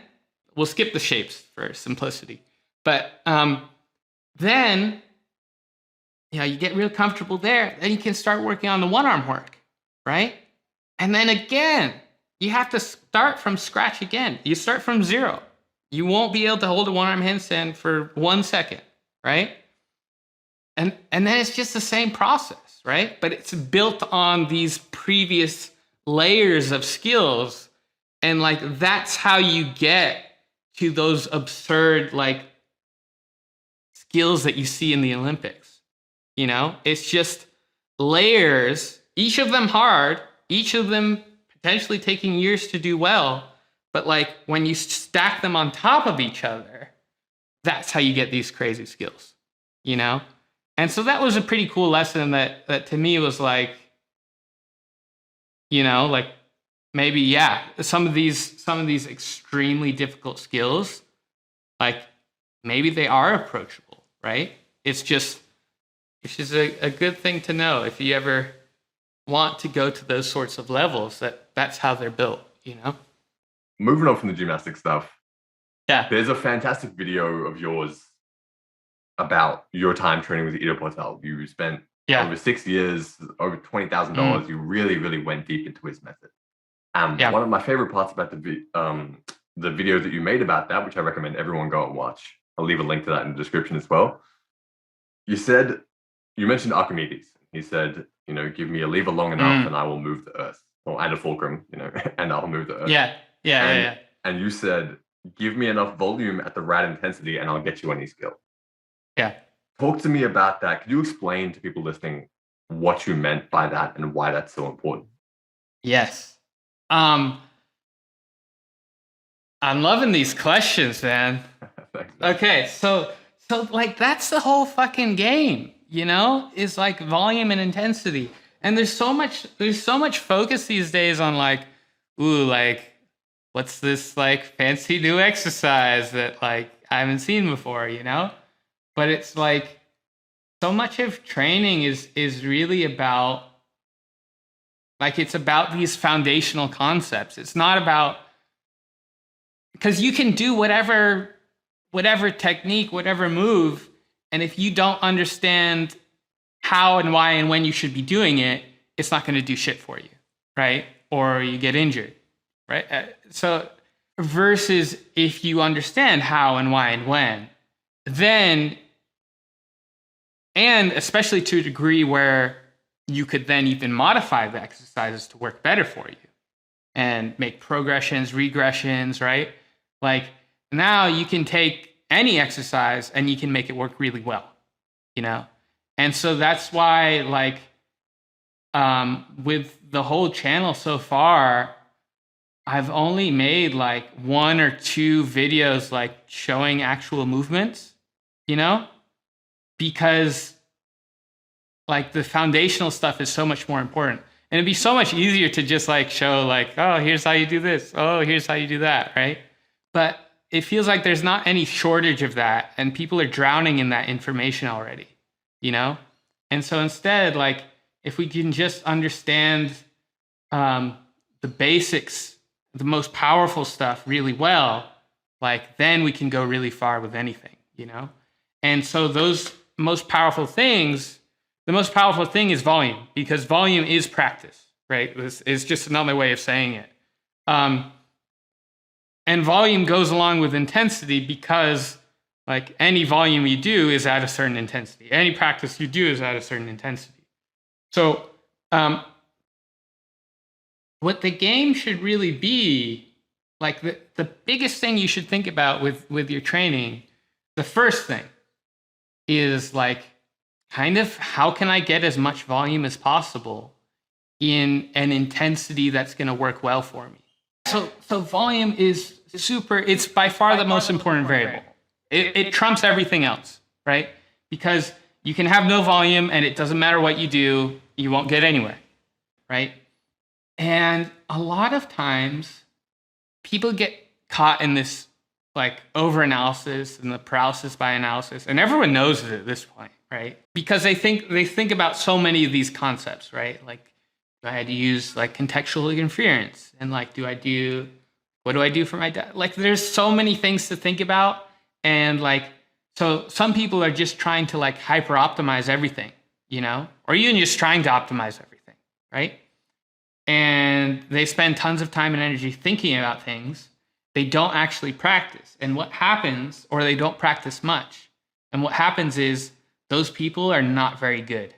Speaker 2: we'll skip the shapes for simplicity. But then, you get real comfortable there. Then you can start working on the one-arm work, right? And then again, you have to start from scratch again. You start from zero. You won't be able to hold a one-arm handstand for 1 second, right? And then it's just the same process, right? But it's built on these previous layers of skills. And that's how you get to those absurd skills that you see in the Olympics. It's just layers, each of them hard, each of them potentially taking years to do well. But when you stack them on top of each other, that's how you get these crazy skills, And so that was a pretty cool lesson that to me was maybe, some of these extremely difficult skills, maybe they are approachable, right? It's just a good thing to know if you ever want to go to those sorts of levels, that's how they're built,
Speaker 1: Moving on from the gymnastic stuff.
Speaker 2: Yeah.
Speaker 1: There's a fantastic video of yours about your time training with Ido Portal. You spent over 6 years, over $20,000. You really, really went deep into his method. One of my favorite parts about the video that you made about that, which I recommend everyone go and watch. I'll leave a link to that in the description as well. You mentioned Archimedes. He said, give me a lever long enough and I will move the earth. Or and a fulcrum, and I'll move the earth.
Speaker 2: Yeah.
Speaker 1: And you said, give me enough volume at the right intensity and I'll get you any skill.
Speaker 2: Yeah.
Speaker 1: Talk to me about that. Could you explain to people listening what you meant by that and why that's so important?
Speaker 2: Yes. I'm loving these questions, man.
Speaker 1: Thanks, man.
Speaker 2: Okay, so that's the whole fucking game, is volume and intensity. And there's so much focus these days on what's this fancy new exercise that I haven't seen before, But it's so much of training is really about it's about these foundational concepts. It's not about, because you can do whatever technique, whatever move, and if you don't understand how and why and when you should be doing it, it's not going to do shit for you, right? Or you get injured, right? So versus if you understand how and why and when, then, and especially to a degree where you could then even modify the exercises to work better for you and make progressions, regressions, right? Now you can take any exercise and you can make it work really well, And so that's why, with the whole channel so far, I've only made 1 or 2 videos showing actual movements, because the foundational stuff is so much more important. And it'd be so much easier to just show oh, here's how you do this. Oh, here's how you do that, right? But it feels like there's not any shortage of that, and people are drowning in that information already, And so instead, if we can just understand the basics, the most powerful stuff really well, then we can go really far with anything, And so those most powerful things, the most powerful thing is volume, because volume is practice, right? This is just another way of saying it. And volume goes along with intensity because any volume you do is at a certain intensity. Any practice you do is at a certain intensity. So what the game should really be like the biggest thing you should think about with your training, the first thing is like kind of how can I get as much volume as possible in an intensity that's going to work well for me. So volume is it's by far the most important variable. It trumps everything else, right? Because you can have no volume and it doesn't matter what you do, you won't get anywhere, right? And a lot of times people get caught in this like over-analysis and the paralysis by analysis, and everyone knows it at this point, right? Because they think about so many of these concepts, right? Like, do I have to use like contextual interference? And like, what do I do for my dad? Like, there's so many things to think about. And like, so some people are just trying to like hyper optimize everything, you know, or even just trying to optimize everything, right? And they spend tons of time and energy thinking about things. They don't actually practice. And what happens, or they don't practice much. And what happens is those people are not very good.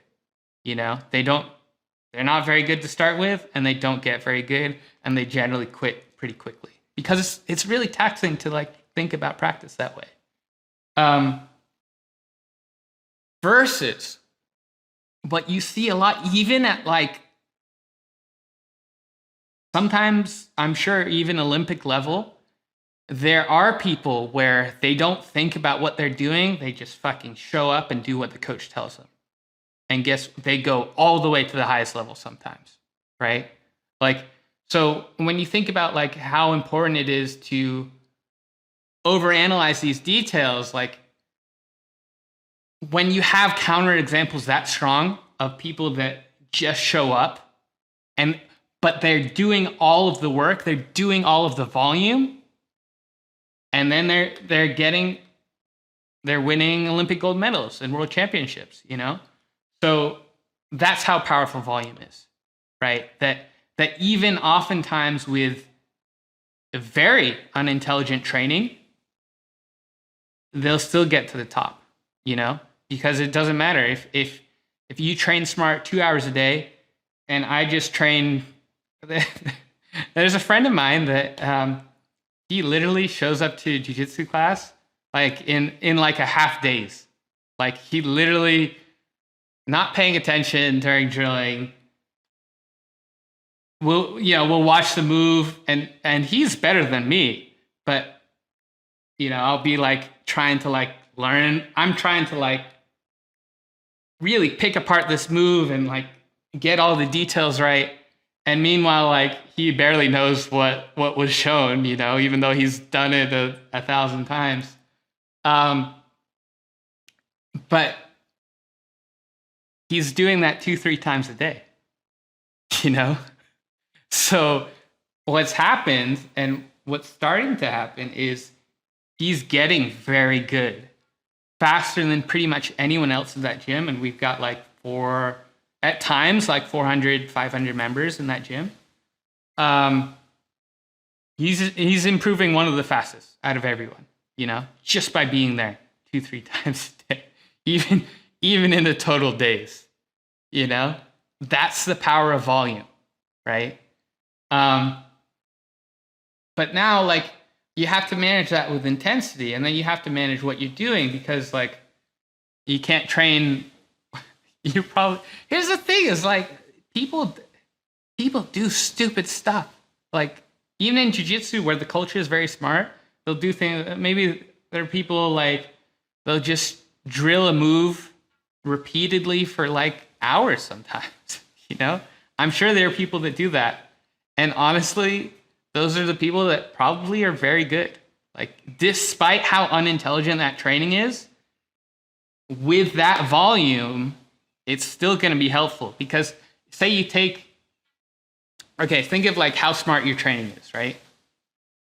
Speaker 2: You know, they're not very good to start with, and they don't get very good, and they generally quit pretty quickly because it's really taxing to like think about practice that way. Versus what you see a lot, even at like, sometimes I'm sure even Olympic level, there are people where they don't think about what they're doing. They just fucking show up and do what the coach tells them. And they go all the way to the highest level sometimes, right? Like, so when you think about like how important it is to overanalyze these details, like when you have counter examples that strong of people that just show up but they're doing all of the work, they're doing all of the volume, and then they're winning Olympic gold medals and world championships, you know? So that's how powerful volume is, right? That even oftentimes with a very unintelligent training, they'll still get to the top, you know? Because it doesn't matter if you train smart 2 hours a day, and I just train. There's a friend of mine that he literally shows up to jiu-jitsu class like in like a half days. Like he literally not paying attention during drilling. We'll watch the move, and he's better than me, but you know, I'll be like trying to like learn. I'm trying to like really pick apart this move and like get all the details right. And meanwhile, like he barely knows what was shown, you know, even though he's done it 1,000 times. But he's doing that 2-3 times a day, you know? So what's happened and what's starting to happen is he's getting very good, faster than pretty much anyone else in that gym. And we've got like at times, like 400, 500 members in that gym. He's improving one of the fastest out of everyone, you know, just by being there 2-3 times a day, even in the total days, you know. That's the power of volume, right? But now, like, you have to manage that with intensity, and then you have to manage what you're doing, because like you can't train. Here's the thing is like people do stupid stuff. Like even in jiu-jitsu where the culture is very smart, they'll do things. Maybe there are people like they'll just drill a move repeatedly for like hours sometimes, you know? I'm sure there are people that do that. And honestly, those are the people that probably are very good. Like despite how unintelligent that training is, with that volume, it's still going to be helpful. Because say you think of like how smart your training is, right?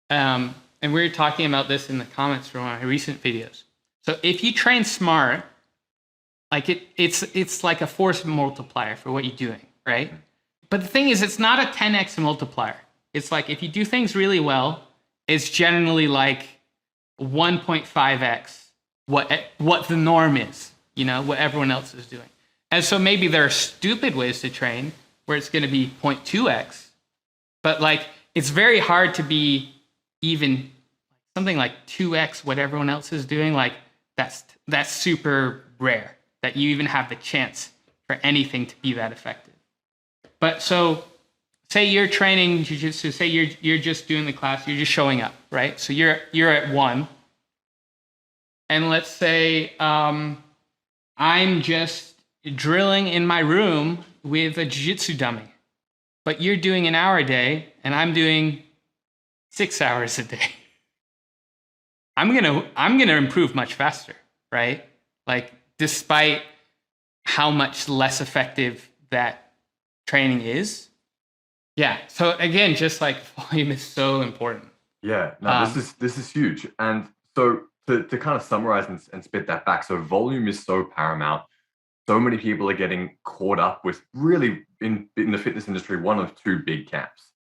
Speaker 2: And we were talking about this in the comments from my recent videos. So if you train smart, like it's like a force multiplier for what you're doing, right? But the thing is, it's not a 10x multiplier. It's like if you do things really well, it's generally like 1.5x what the norm is, you know, what everyone else is doing. And so maybe there are stupid ways to train where it's going to be 0.2x, but like it's very hard to be even something like 2x what everyone else is doing, like that's super rare that you even have the chance for anything to be that effective. But so say you're training jiu-jitsu, say you're just doing the class, you're just showing up, right? So you're at 1. And let's say I'm just drilling in my room with a jiu-jitsu dummy. But you're doing an hour a day and I'm doing 6 hours a day. I'm gonna improve much faster, right? Like, despite how much less effective that training is. Yeah. So again, just like volume is so important.
Speaker 1: Yeah. No, this is huge. And so to kind of summarize and spit that back, so volume is so paramount. So many people are getting caught up with really in the fitness industry, one of two big camps.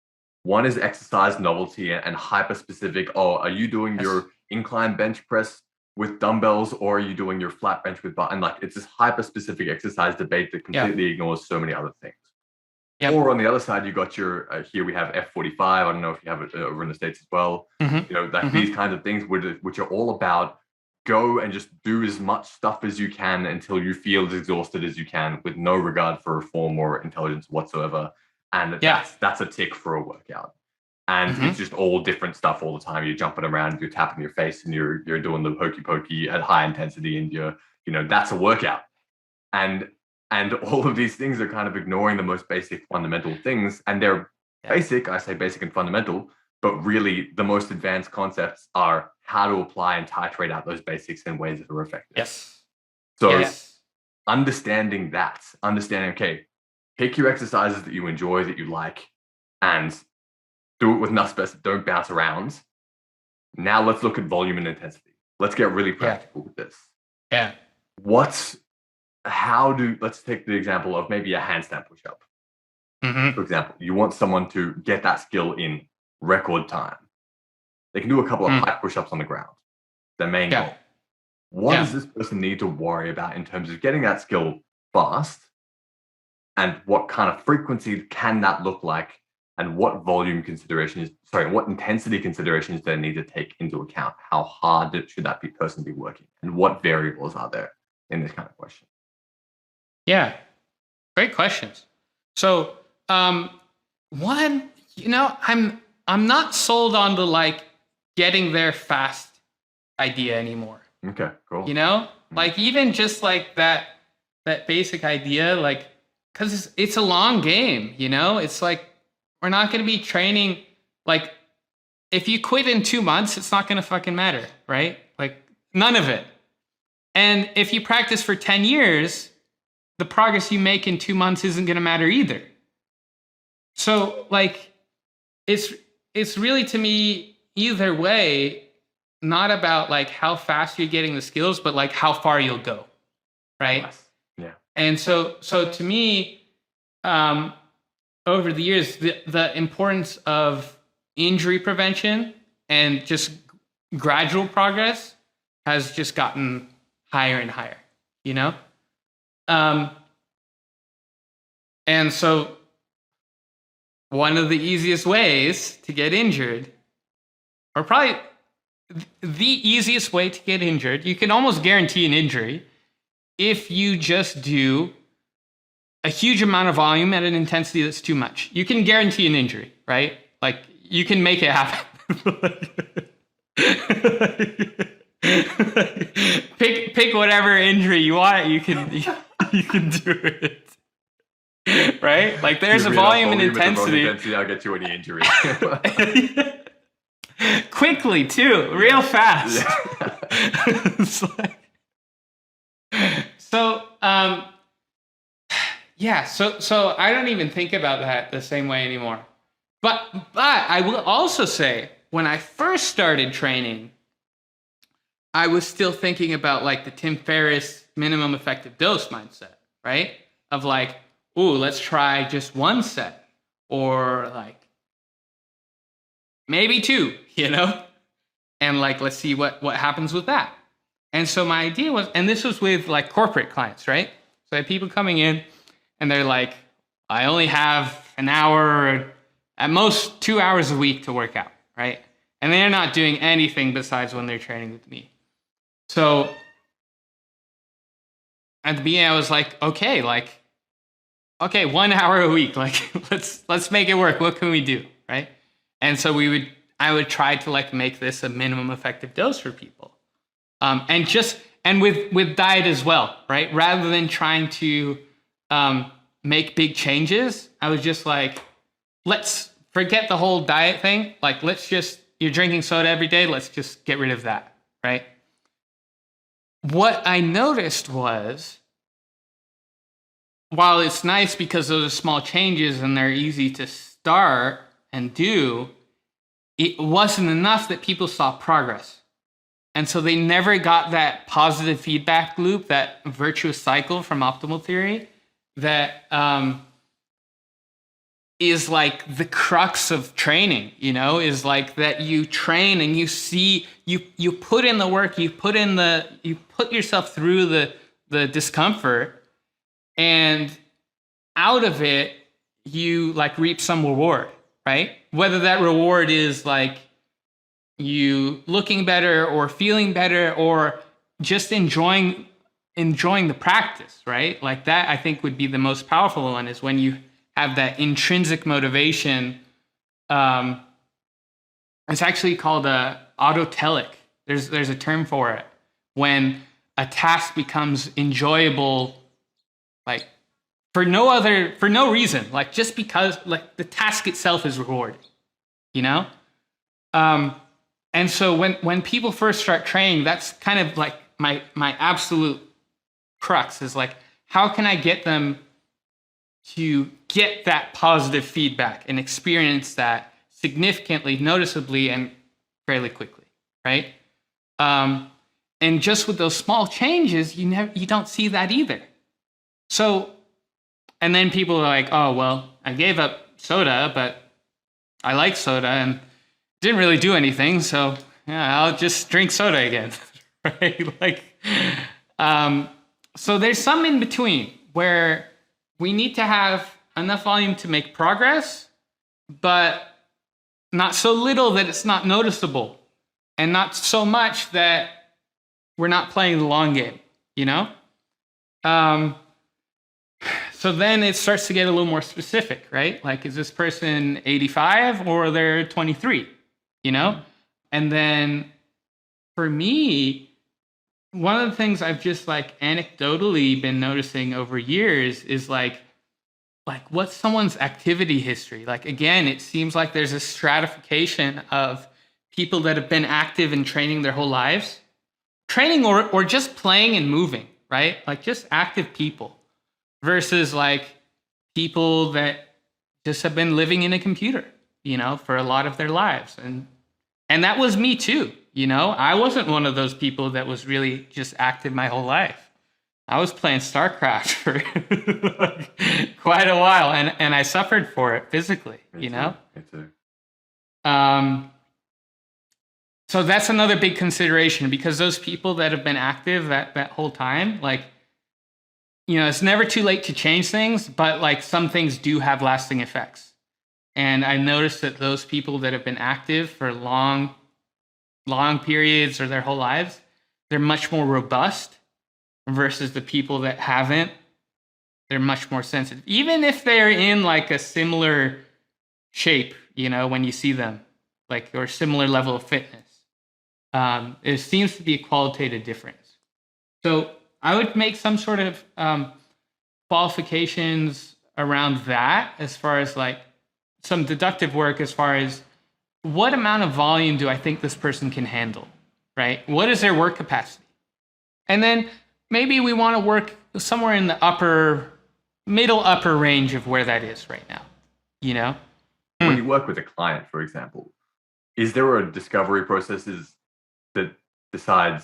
Speaker 1: One is exercise novelty and hyper specific. Oh, are you doing your incline bench press with dumbbells, or are you doing your flat bench with bar? And like, it's this hyper specific exercise debate that completely ignores so many other things. Yep. Or on the other side, you got your here we have F45. I don't know if you have it over in the States as well. You know, like these kinds of things which are all about go and just do as much stuff as you can until you feel as exhausted as you can, with no regard for form or intelligence whatsoever. And that's a tick for a workout. And it's just all different stuff all the time. You're jumping around, you're tapping your face, and you're doing the hokey pokey at high intensity, and that's a workout. And all of these things are kind of ignoring the most basic fundamental things. And they're basic, I say basic and fundamental, but really the most advanced concepts are how to apply and titrate out those basics in ways that are effective.
Speaker 2: Yes.
Speaker 1: So understanding, okay, pick your exercises that you enjoy, that you like, and do it with enough space. Don't bounce around. Now let's look at volume and intensity. Let's get really practical with this.
Speaker 2: Yeah.
Speaker 1: Let's take the example of maybe a handstand push-up. For example, you want someone to get that skill in record time. They can do a couple of high push-ups on the ground. Their main goal. What does this person need to worry about in terms of getting that skill fast? And what kind of frequency can that look like? And what what intensity considerations do they need to take into account? How hard should that person be working? And what variables are there in this kind of question?
Speaker 2: Yeah, great questions. So, one, I'm not sold on the like getting there fast idea anymore.
Speaker 1: Okay, cool.
Speaker 2: Like even just like that basic idea, like, because it's a long game. It's like we're not going to be training. Like, if you quit in 2 months, it's not going to fucking matter, right? Like, none of it. And if you practice for 10 years, the progress you make in 2 months isn't going to matter either. So, like, it's really, to me, either way, not about like how fast you're getting the skills, but like how far you'll go, right?
Speaker 1: Nice. Yeah.
Speaker 2: And so to me, over the years, the importance of injury prevention and just gradual progress has just gotten higher and higher, And so one of the easiest ways to get injured, or probably the easiest way to get injured, you can almost guarantee an injury if you just do a huge amount of volume at an intensity that's too much. You can guarantee an injury, right? Like, you can make it happen. Pick whatever injury you want. You can do it. Right? Like, there's a volume and intensity.
Speaker 1: I'll get you any injury.
Speaker 2: Quickly too, real fast. So I don't even think about that the same way anymore. But I will also say, when I first started training, I was still thinking about like the Tim Ferriss minimum effective dose mindset, right? Of like, ooh, let's try just 1 set, or like maybe 2, and like, let's see what happens with that. And so my idea was, and this was with like corporate clients, right? So I had people coming in and they're like, I only have an hour, at most 2 hours a week to work out, right? And they're not doing anything besides when they're training with me. So at the beginning, I was like, okay, 1 hour a week, like let's make it work. What can we do, right? And so I would try to like make this a minimum effective dose for people, and with diet as well, right? Rather than trying to make big changes, I was just like, let's forget the whole diet thing. Like, you're drinking soda every day. Let's just get rid of that, right? What I noticed was, while it's nice because those are small changes and they're easy to start and do, it wasn't enough that people saw progress. And so they never got that positive feedback loop, that virtuous cycle from optimal theory that is like the crux of training, is like that you train and you see, you put in the work, you put yourself through the discomfort, and out of it, you like reap some reward, right? Whether that reward is like you looking better or feeling better or just enjoying the practice, right? Like that, I think would be the most powerful one, is when you have that intrinsic motivation. It's actually called autotelic. There's a term for it. When a task becomes enjoyable, like for no reason, like just because like the task itself is rewarding, And so when people first start training, that's kind of like my absolute crux, is like, how can I get them to get that positive feedback and experience that significantly, noticeably, and fairly quickly, right? And just with those small changes, you don't see that either. So, and then people are like, oh, well, I gave up soda, but I like soda and didn't really do anything, so yeah, I'll just drink soda again, right? So there's some in between where we need to have enough volume to make progress, but not so little that it's not noticeable, and not so much that we're not playing the long game, So then it starts to get a little more specific, right? Like, is this person 85 or they're 23, And then for me, one of the things I've just like anecdotally been noticing over years is like what's someone's activity history? Like, again, it seems like there's a stratification of people that have been active and training their whole lives, training or just playing and moving, right? Like just active people versus like people that just have been living in a computer, for a lot of their lives. And that was me too, I wasn't one of those people that was really just active my whole life. I was playing StarCraft for like quite a while, and I suffered for it physically,
Speaker 1: Me too.
Speaker 2: So that's another big consideration, because those people that have been active that whole time, like, it's never too late to change things, but like some things do have lasting effects. And I noticed that those people that have been active for long periods or their whole lives, they're much more robust versus the people that haven't. They're much more sensitive. Even if they're in like a similar shape, when you see them, like, or similar level of fitness, it seems to be a qualitative difference. So I would make some sort of qualifications around that, as far as like some deductive work, as far as what amount of volume do I think this person can handle, right? What is their work capacity? And then maybe we want to work somewhere in the middle upper range of where that is right now,
Speaker 1: When you work with a client, for example, is there a discovery process that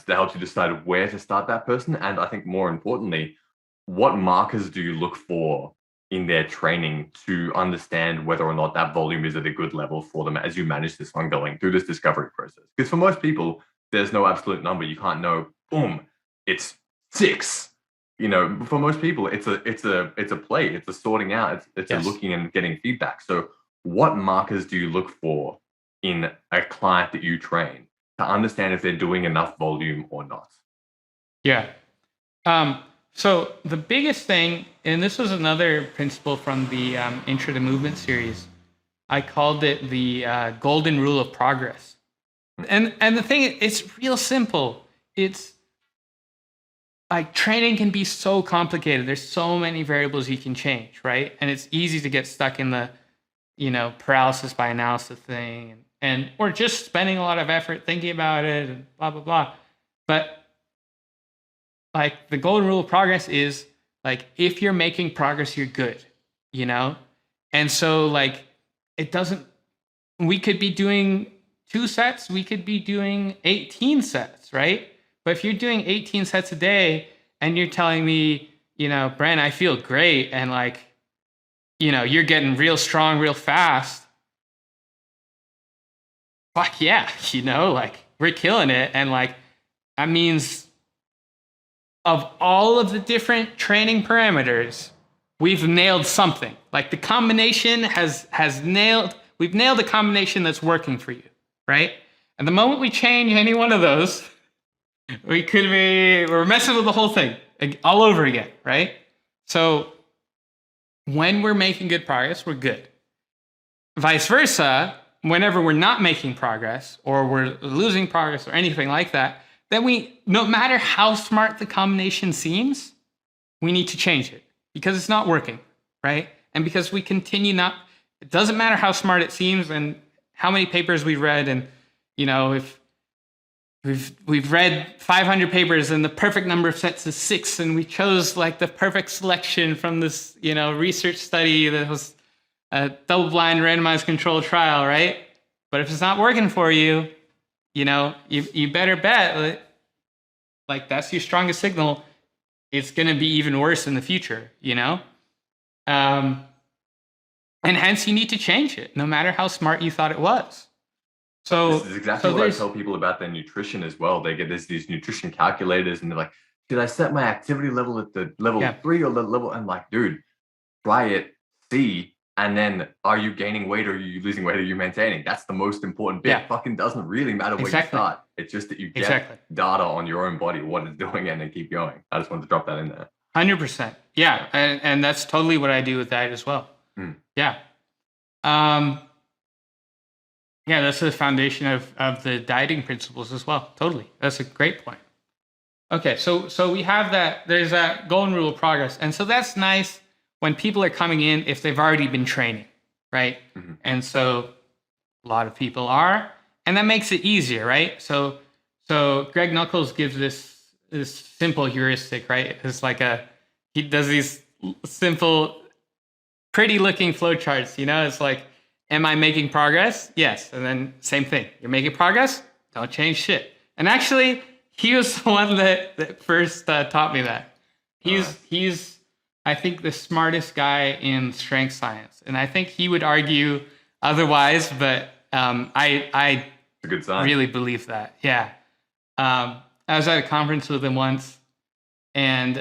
Speaker 1: helps you decide where to start that person? And I think more importantly, what markers do you look for in their training to understand whether or not that volume is at a good level for them as you manage this ongoing through this discovery process? Because for most people, there's no absolute number. You can't know, boom, it's 6. For most people, it's a play. It's a sorting out. It's
Speaker 2: Yes.
Speaker 1: a looking and getting feedback. So what markers do you look for in a client that you train to understand if they're doing enough volume or not?
Speaker 2: Yeah. So the biggest thing, and this was another principle from the Intro to Movement series, I called it the golden rule of progress. And the thing, it's real simple. It's like training can be so complicated. There's so many variables you can change, right? And it's easy to get stuck in the, paralysis by analysis thing, and or just spending a lot of effort thinking about it and blah blah blah. But like the golden rule of progress is like if you're making progress, you're good, And so like it doesn't. We could be doing 2 sets. We could be doing 18 sets, right? But if you're doing 18 sets a day and you're telling me, Bren, I feel great, and like, you're getting real strong real fast, fuck yeah, like we're killing it. And like, that means of all of the different training parameters, we've nailed something. Like the combination we've nailed a combination that's working for you, right? And the moment we change any one of those, we're messing with the whole thing all over again, right? So when we're making good progress, we're good. Vice versa, whenever we're not making progress or we're losing progress or anything like that, then no matter how smart the combination seems, we need to change it because it's not working, right? And because we continue it doesn't matter how smart it seems and how many papers we've read, and if we've read 500 papers and the perfect number of sets is 6, and we chose like the perfect selection from this research study that was a double-blind randomized controlled trial, right? But if it's not working for you, you better bet like that's your strongest signal. It's going to be even worse in the future, and hence you need to change it, no matter how smart you thought it was. So
Speaker 1: this is exactly what I tell people about their nutrition as well. They get these nutrition calculators, and they're like, "Did I set my activity level at the level 3 or the level?" I'm like, "Dude, try it, see, and then are you gaining weight or are you losing weight? Are you maintaining?" That's the most important bit.
Speaker 2: Yeah.
Speaker 1: Fucking doesn't really matter where you start. It's just that you get data on your own body, what it's doing, and then keep going. I just wanted to drop that in there.
Speaker 2: 100%. Yeah, and that's totally what I do with diet as well. Yeah. Yeah, that's the foundation of the dieting principles as well. Totally. That's a great point. Okay, so we have that. There's that golden rule of progress. And so that's nice when people are coming in if they've already been training, right? Mm-hmm. And so a lot of people are, and that makes it easier, right? So Greg Nuckols gives this simple heuristic, right? It's like he does these simple, pretty looking flowcharts, It's like, am I making progress? Yes. And then same thing. You're making progress? Don't change shit. And actually, he was the one that first taught me that. He's, I think, the smartest guy in strength science. And I think he would argue otherwise, but I
Speaker 1: a good sign.
Speaker 2: Really believe that. Yeah. I was at a conference with him once, and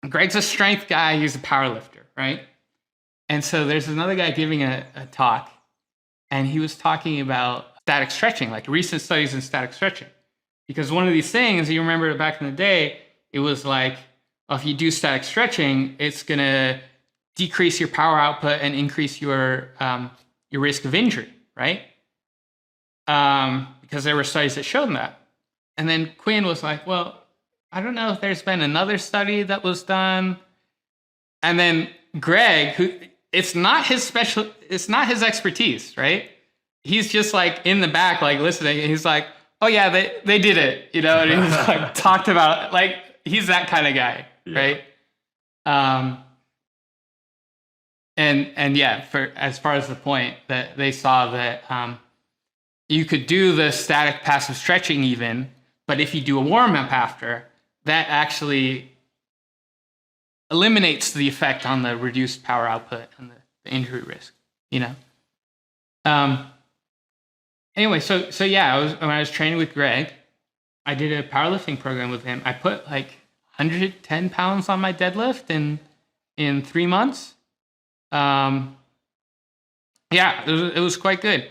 Speaker 2: Greg's a strength guy. He's a power lifter, right? And so there's another guy giving a talk, and he was talking about static stretching, like recent studies in static stretching. Because one of these things, you remember back in the day, it was like, if you do static stretching, it's going to decrease your power output and increase your risk of injury, right? Because there were studies that showed that. And then Quinn was like, well, I don't know if there's been another study that was done. And then Greg, it's not his expertise, right? He's just like in the back, like listening, and he's like, oh yeah, they did it, and he's like talked about it. Like he's that kind of guy, right? And yeah, for as far as the point that they saw that you could do the static passive stretching even, but if you do a warm-up after, that actually eliminates the effect on the reduced power output and the injury risk, Anyway, so yeah, when I was training with Greg, I did a powerlifting program with him. I put like 110 pounds on my deadlift in 3 months. Yeah, it was quite good.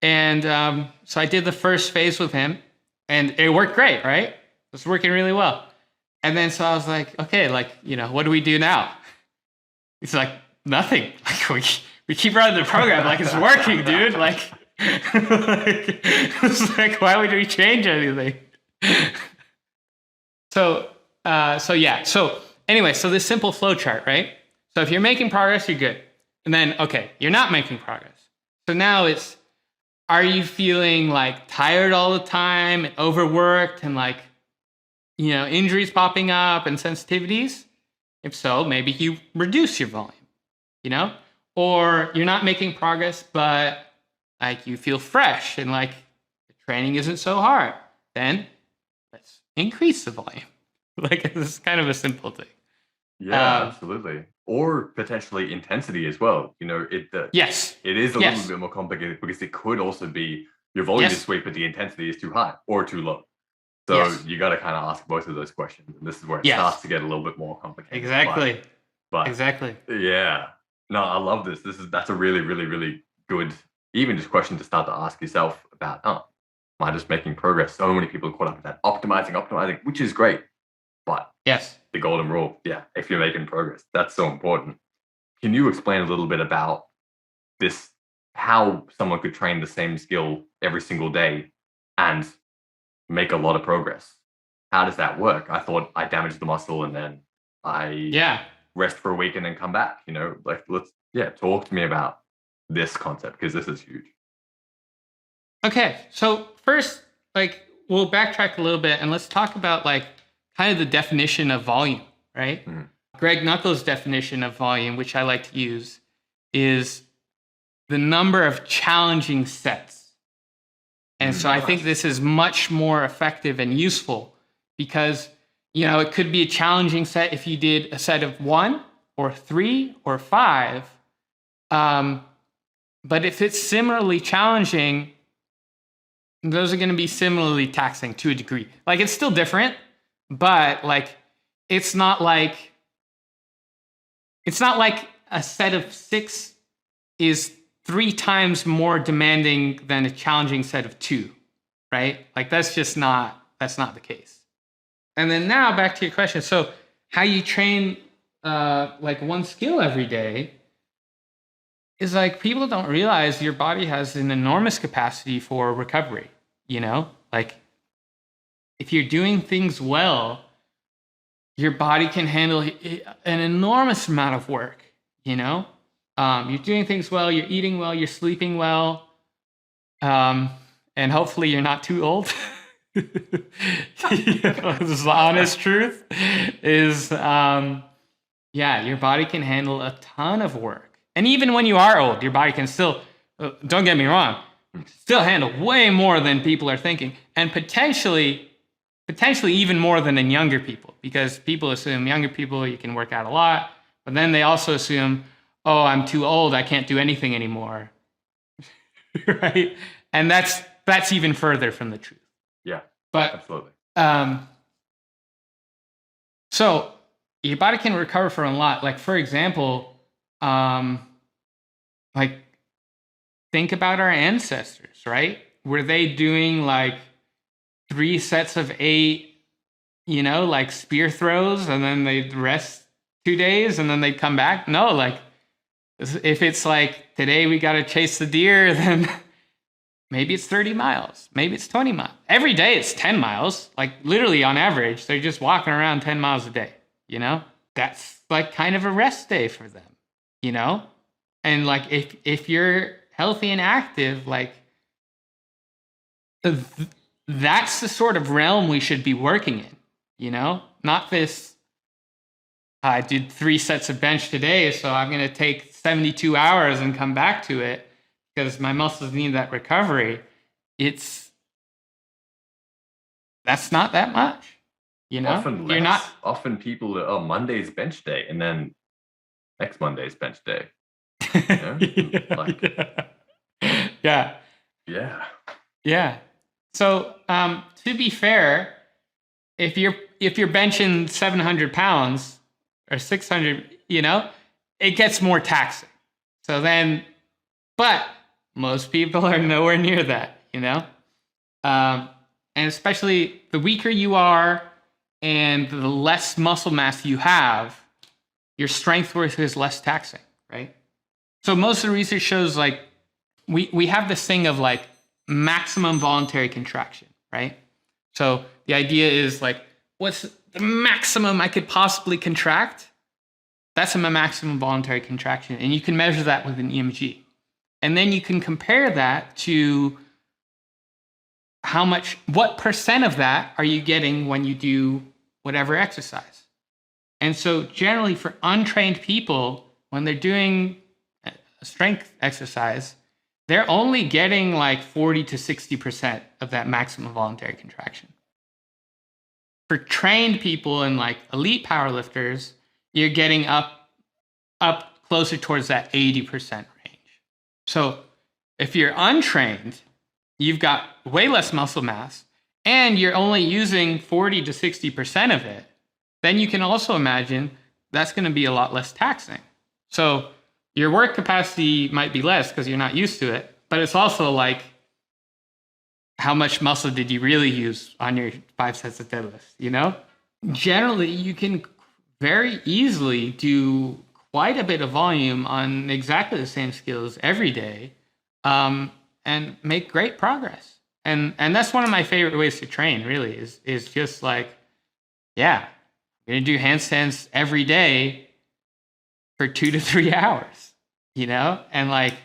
Speaker 2: And so I did the first phase with him, and it worked great, right? It was working really well. And then so I was like, okay, like, what do we do now? He's like, nothing. Like, we keep running the program like it's working, dude. Like, it's like, why would we change anything? So yeah. So anyway, so this simple flow chart, right? So if you're making progress, you're good. And then, okay, you're not making progress. So now it's, are you feeling like tired all the time and overworked and like, injuries popping up and sensitivities? If so, maybe you reduce your volume, or you're not making progress, but like you feel fresh and like the training isn't so hard. Then let's increase the volume. Like, this is kind of a simple thing.
Speaker 1: Yeah, absolutely. Or potentially intensity as well.
Speaker 2: Yes.
Speaker 1: It is a little bit more complicated because it could also be your volume is sweet, but the intensity is too high or too low. So you got to kind of ask both of those questions. And this is where it starts to get a little bit more complicated.
Speaker 2: Exactly.
Speaker 1: But
Speaker 2: exactly.
Speaker 1: Yeah. No, I love this. That's a really, really, really good, even just question to start to ask yourself about, am I just making progress? So many people are caught up with that optimizing, which is great. But the golden rule, if you're making progress, that's so important. Can you explain a little bit about this, how someone could train the same skill every single day and make a lot of progress? How does that work? I thought I damaged the muscle and then I rest for a week and then come back, like talk to me about this concept because this is huge.
Speaker 2: Okay. So first, like, we'll backtrack a little bit and let's talk about like kind of the definition of volume, right? Mm-hmm. Greg Knuckles' definition of volume, which I like to use, is the number of challenging sets. And so I think this is much more effective and useful because, it could be a challenging set if you did a set of 1 or 3 or 5. But if it's similarly challenging, those are going to be similarly taxing to a degree. Like, it's still different, but like, it's not like a set of 6 is 3 times more demanding than a challenging set of 2, right? Like, that's not the case. And then now back to your question. So how you train like one skill every day is like, people don't realize your body has an enormous capacity for recovery, like if you're doing things well, your body can handle an enormous amount of work, you're doing things well, you're eating well, you're sleeping well, and hopefully you're not too old. This is the honest truth is, your body can handle a ton of work. And even when you are old, your body can still, don't get me wrong, still handle way more than people are thinking. And potentially even more than in younger people, because people assume younger people, you can work out a lot, but then they also assume, oh, I'm too old, I can't do anything anymore. Right? And that's even further from the truth.
Speaker 1: Yeah,
Speaker 2: but
Speaker 1: absolutely.
Speaker 2: So your body can recover from a lot. Like, for example, like, think about our ancestors, right? Were they doing like 3 sets of 8, like spear throws, and then they'd rest 2 days and then they'd come back? No, like, if it's like, today we got to chase the deer, then maybe it's 30 miles, maybe it's 20 miles. Every day it's 10 miles, like literally on average, they're just walking around 10 miles a day, That's like kind of a rest day for them, And like, if you're healthy and active, like, that's the sort of realm we should be working in, Not this, I did 3 sets of bench today, so I'm going to take 72 hours and come back to it because my muscles need that recovery. That's not that much,
Speaker 1: Often
Speaker 2: You're not.
Speaker 1: Often people, Monday's bench day, and then next Monday's bench day.
Speaker 2: Yeah. So to be fair, if you're benching 700 pounds or 600, it gets more taxing. So then, but Most people are nowhere near that, you know? And especially the weaker you are and the less muscle mass you have, your strength work is less taxing, right? So most of the research shows like we have this thing of like maximum voluntary contraction, right? So the idea is like, what's the maximum I could possibly contract? That's a maximum voluntary contraction. And you can measure that with an EMG. And then you can compare that to what percent of that are you getting when you do whatever exercise? And so generally for untrained people, when they're doing a strength exercise, they're only getting like 40 to 60% of that maximum voluntary contraction. For trained people and like elite powerlifters, you're getting up closer towards that 80% range. So if you're untrained, you've got way less muscle mass and you're only using 40 to 60% of it, then you can also imagine that's going to be a lot less taxing. So your work capacity might be less because you're not used to it, but it's also like, how much muscle did you really use on your 5 sets of deadlifts, you know? Generally, you can very easily do quite a bit of volume on exactly the same skills every day, and make great progress. And that's one of my favorite ways to train, really, is just like, yeah, I'm going to do handstands every day for 2 to 3 hours, you know? And like,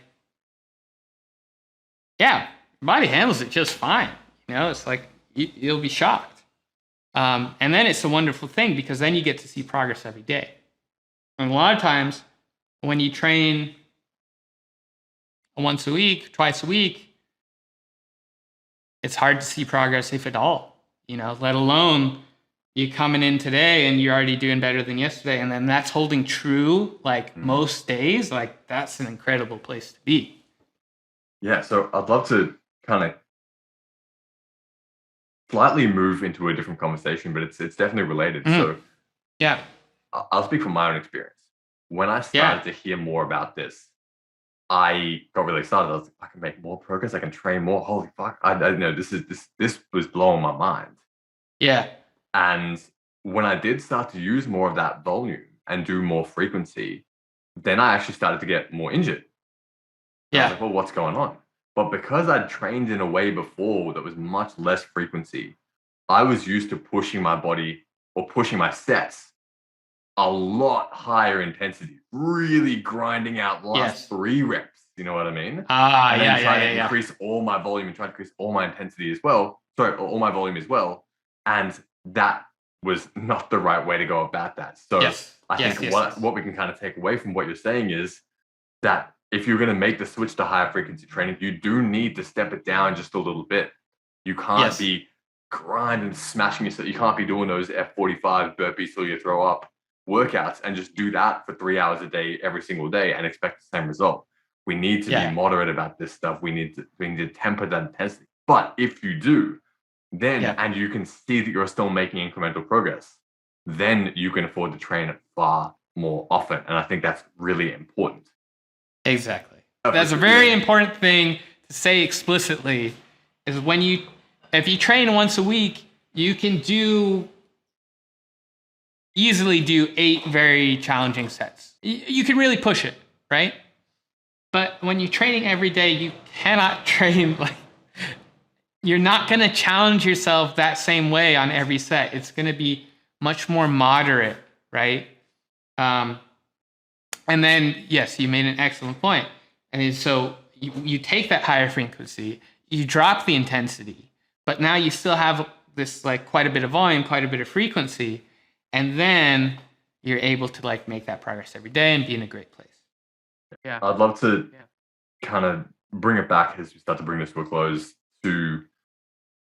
Speaker 2: yeah, your body handles it just fine. You know, it's like, you'll be shocked. And then it's a wonderful thing because then you get to see progress every day. And a lot of times when you train once a week, twice a week, it's hard to see progress, if at all, you know, let alone you coming in today and you're already doing better than yesterday. And then that's holding true like most days. Like that's an incredible place to be.
Speaker 1: Yeah. So I'd love to kind of slightly move into a different conversation, but it's definitely related. So
Speaker 2: yeah,
Speaker 1: I'll speak from my own experience. When I started to hear more about this, I got really excited. I was like, I can make more progress. I can train more. Holy fuck! I know this was blowing my mind.
Speaker 2: Yeah.
Speaker 1: And when I did start to use more of that volume and do more frequency, then I actually started to get more injured. And I was like, well, what's going on? But because I'd trained in a way before that was much less frequency, I was used to pushing my body or pushing my sets a lot higher intensity, really grinding out last 3 reps. You know what I mean? And then try to increase all my volume and try to increase all my intensity as well. Sorry, all my volume as well. And that was not the right way to go about that. So I think what we can kind of take away from what you're saying is that if you're going to make the switch to higher frequency training, you do need to step it down just a little bit. You can't be grinding, smashing yourself. You can't be doing those F45 burpees till you throw up workouts and just do that for 3 hours a day every single day and expect the same result. We need to be moderate about this stuff. We need to temper that intensity. But if you do, then and you can see that you're still making incremental progress, then you can afford to train far more often. And I think that's really important.
Speaker 2: Exactly. That's a very important thing to say explicitly is if you train once a week, you can easily do 8 very challenging sets. You can really push it, right? But when you're training every day, you cannot train you're not going to challenge yourself that same way on every set. It's going to be much more moderate, right? And then, yes, you made an excellent point. And so you take that higher frequency, you drop the intensity, but now you still have this quite a bit of volume, quite a bit of frequency, and then you're able to make that progress every day and be in a great place. Yeah,
Speaker 1: I'd love to kind of bring it back as we start to bring this to a close to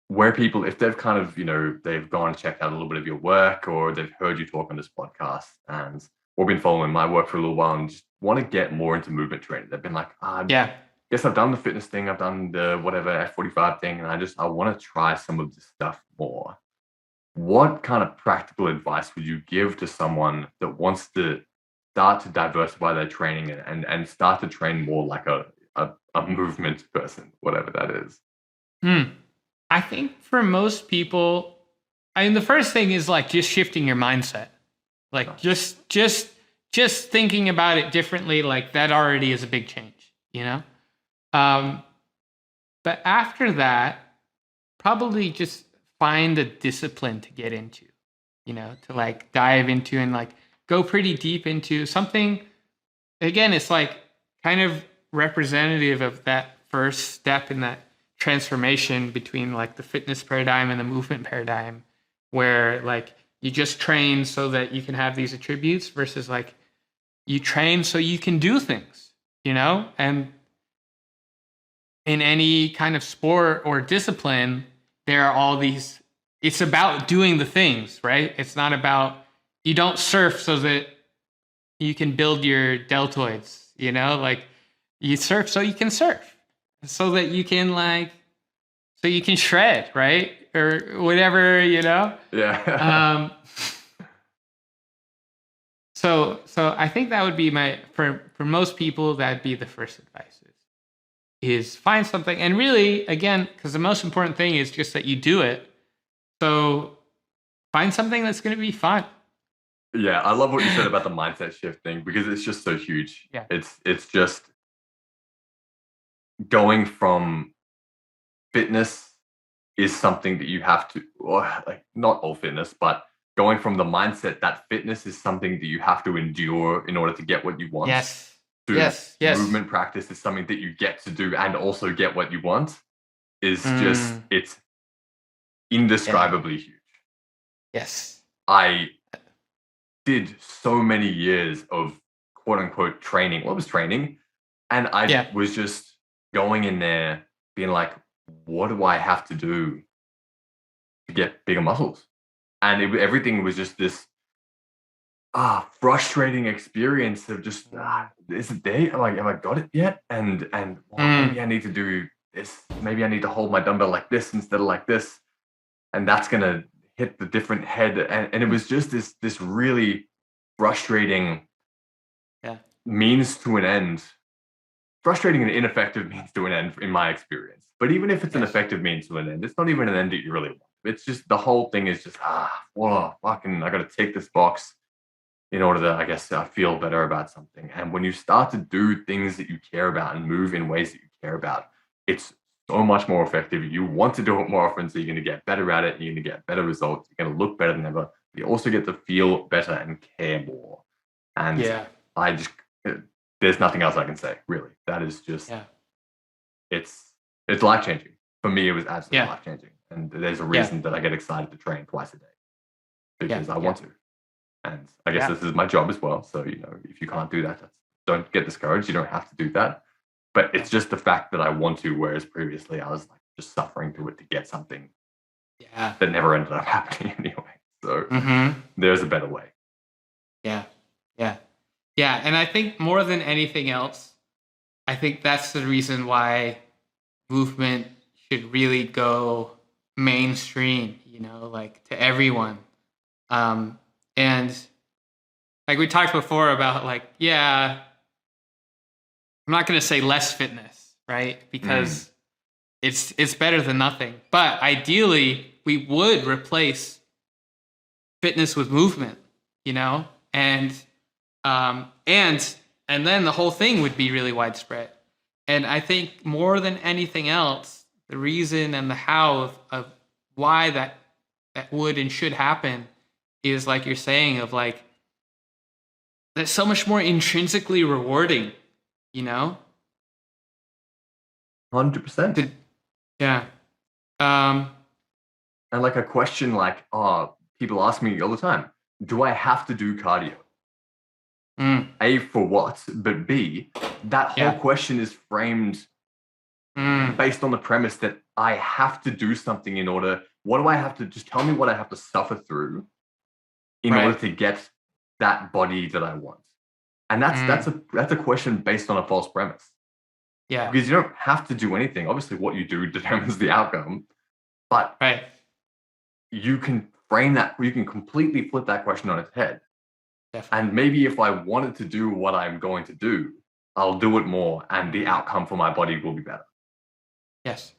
Speaker 1: where people, if they've kind of, they've gone and checked out a little bit of your work or they've heard you talk on this podcast and or been following my work for a little while and just want to get more into movement training. They've been like, guess I've done the fitness thing, I've done the whatever F45 thing, and I want to try some of this stuff more. What kind of practical advice would you give to someone that wants to start to diversify their training and start to train more like a a movement person, whatever that is.
Speaker 2: I think for most people, I mean, the first thing is like just shifting your mindset. Like just thinking about it differently, like that already is a big change, you know? But after that, probably just find a discipline to get into, you know, to like dive into and like go pretty deep into something. Again, it's like kind of representative of that first step in that transformation between like the fitness paradigm and the movement paradigm, where like you just train so that you can have these attributes versus like you train so you can do things, you know? And in any kind of sport or discipline, there are all these, it's about doing the things, right? It's not about, you don't surf so that you can build your deltoids, you know? Like you surf so you can surf, so that you can like, so you can shred, right? Or whatever, you know?
Speaker 1: Yeah.
Speaker 2: So I think that would be for most people, that'd be the first advice is find something. And really, again, because the most important thing is just that you do it. So find something that's going to be fun.
Speaker 1: Yeah, I love what you said about the mindset shift thing, because it's just so huge.
Speaker 2: Yeah.
Speaker 1: It's just going from fitness is something that you have to, or like not all fitness, but going from the mindset that fitness is something that you have to endure in order to get what you want.
Speaker 2: Yes.
Speaker 1: To
Speaker 2: Yes.
Speaker 1: movement practice is something that you get to do and also get what you want is just, it's indescribably huge.
Speaker 2: Yes.
Speaker 1: I did so many years of quote unquote training. Well, it was training. And I was just going in there being like, what do I have to do to get bigger muscles? And everything was just this frustrating experience of just, is it there? Like, have I got it yet? And maybe I need to do this. Maybe I need to hold my dumbbell like this instead of like this. And that's going to hit the different head. And it was just this really frustrating means to an end. Frustrating and ineffective means to an end in my experience. But even if it's an effective means to an end, it's not even an end that you really want. It's just, the whole thing is just, whoa, fucking, I got to tick this box in order to, I guess, feel better about something. And when you start to do things that you care about and move in ways that you care about, it's so much more effective. You want to do it more often, so you're going to get better at it, and you're going to get better results. You're going to look better than ever. You also get to feel better and care more. And I just, there's nothing else I can say, really. That is just, it's life-changing. For me, it was absolutely life-changing. And there's a reason that I get excited to train twice a day, because I want to. And I guess this is my job as well. So, you know, if you can't do that, don't get discouraged. You don't have to do that. But it's just the fact that I want to, whereas previously I was like just suffering through it to get something that never ended up happening anyway. So there's a better way.
Speaker 2: Yeah. And I think more than anything else, I think that's the reason why movement should really go mainstream, you know, like to everyone. And like we talked before about like, I'm not going to say less fitness, right? Because it's better than nothing. But ideally, we would replace fitness with movement, you know? And then the whole thing would be really widespread. And I think more than anything else, the reason and the how of why that would and should happen is like you're saying, of like, that's so much more intrinsically rewarding, you know?
Speaker 1: 100%.
Speaker 2: Yeah.
Speaker 1: And like a question like, people ask me all the time, do I have to do cardio? A, for what? But B, that whole question is framed based on the premise that I have to do something in order. What do I have to, just tell me what I have to suffer through in order to get that body that I want. And that's a question based on a false premise.
Speaker 2: Yeah.
Speaker 1: Because you don't have to do anything. Obviously, what you do determines the outcome. But you can frame that, you can completely flip that question on its head.
Speaker 2: Definitely.
Speaker 1: And maybe if I wanted to do what I'm going to do, I'll do it more, and the outcome for my body will be better.
Speaker 2: Yes.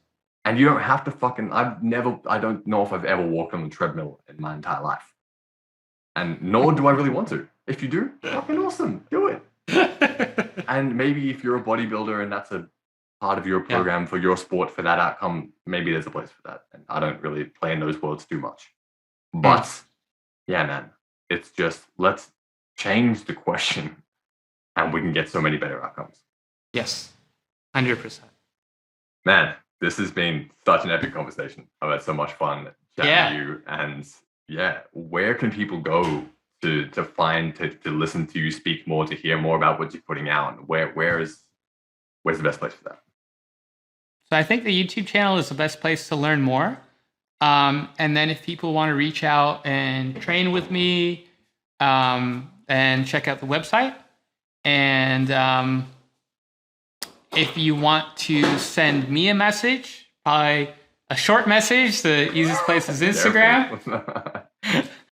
Speaker 1: And you don't have to I don't know if I've ever walked on the treadmill in my entire life. And nor do I really want to. If you do, fucking awesome, do it. And maybe if you're a bodybuilder and that's a part of your program for your sport, for that outcome, maybe there's a place for that. And I don't really play in those worlds too much. But yeah, man, it's just, let's change the question and we can get so many better outcomes.
Speaker 2: Yes, 100%.
Speaker 1: Man, this has been such an epic conversation. I've had so much fun chatting to you. And where can people go to listen to you speak more, to hear more about what you're putting out? Where's the best place for that?
Speaker 2: So I think the YouTube channel is the best place to learn more. And then if people want to reach out and train with me, and check out the website. And if you want to send me a message, probably a short message, the easiest place is Instagram.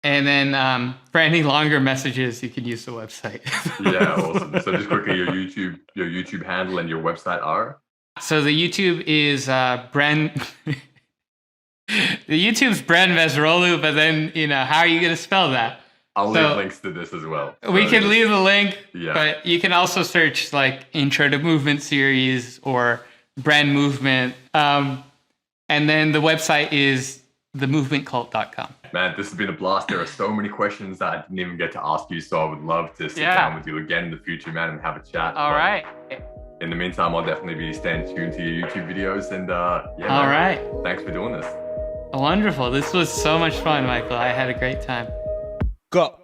Speaker 2: And then for any longer messages, you can use the website.
Speaker 1: Yeah, awesome. So just quickly, your YouTube handle and your website are?
Speaker 2: So the YouTube is Bren. The YouTube's Bren Veziroglu, but then, how are you going to spell that?
Speaker 1: I'll leave links to this as well.
Speaker 2: We can leave the link, but you can also search like Intro to Movement series or Bren Movement. And then the website is themovementcult.com.
Speaker 1: Man, this has been a blast. There are so many questions that I didn't even get to ask you, so I would love to sit down with you again in the future, man, and have a chat.
Speaker 2: All right.
Speaker 1: In the meantime, I'll definitely be staying tuned to your YouTube videos. And
Speaker 2: all right.
Speaker 1: Thanks for doing this.
Speaker 2: Wonderful. This was so much fun, Michael. I had a great time.
Speaker 1: Go.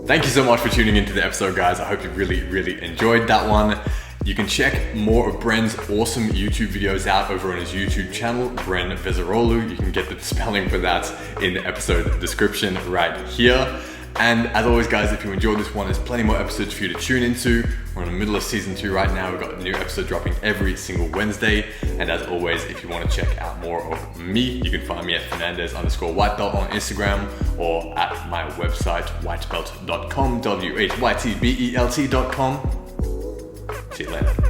Speaker 1: Thank you so much for tuning into the episode, guys. I hope you really, really enjoyed that one. You can check more of Bren's awesome YouTube videos out over on his YouTube channel, Bren Veziroglu. You can get the spelling for that in the episode description right here. And as always, guys, if you enjoyed this one, there's plenty more episodes for you to tune into. We're in the middle of season 2 right now. We've got a new episode dropping every single Wednesday. And as always, if you want to check out more of me, you can find me at Fernandez_Whytbelt on Instagram or at my website, whytbelt.com, WHYTBELT.com. See you later.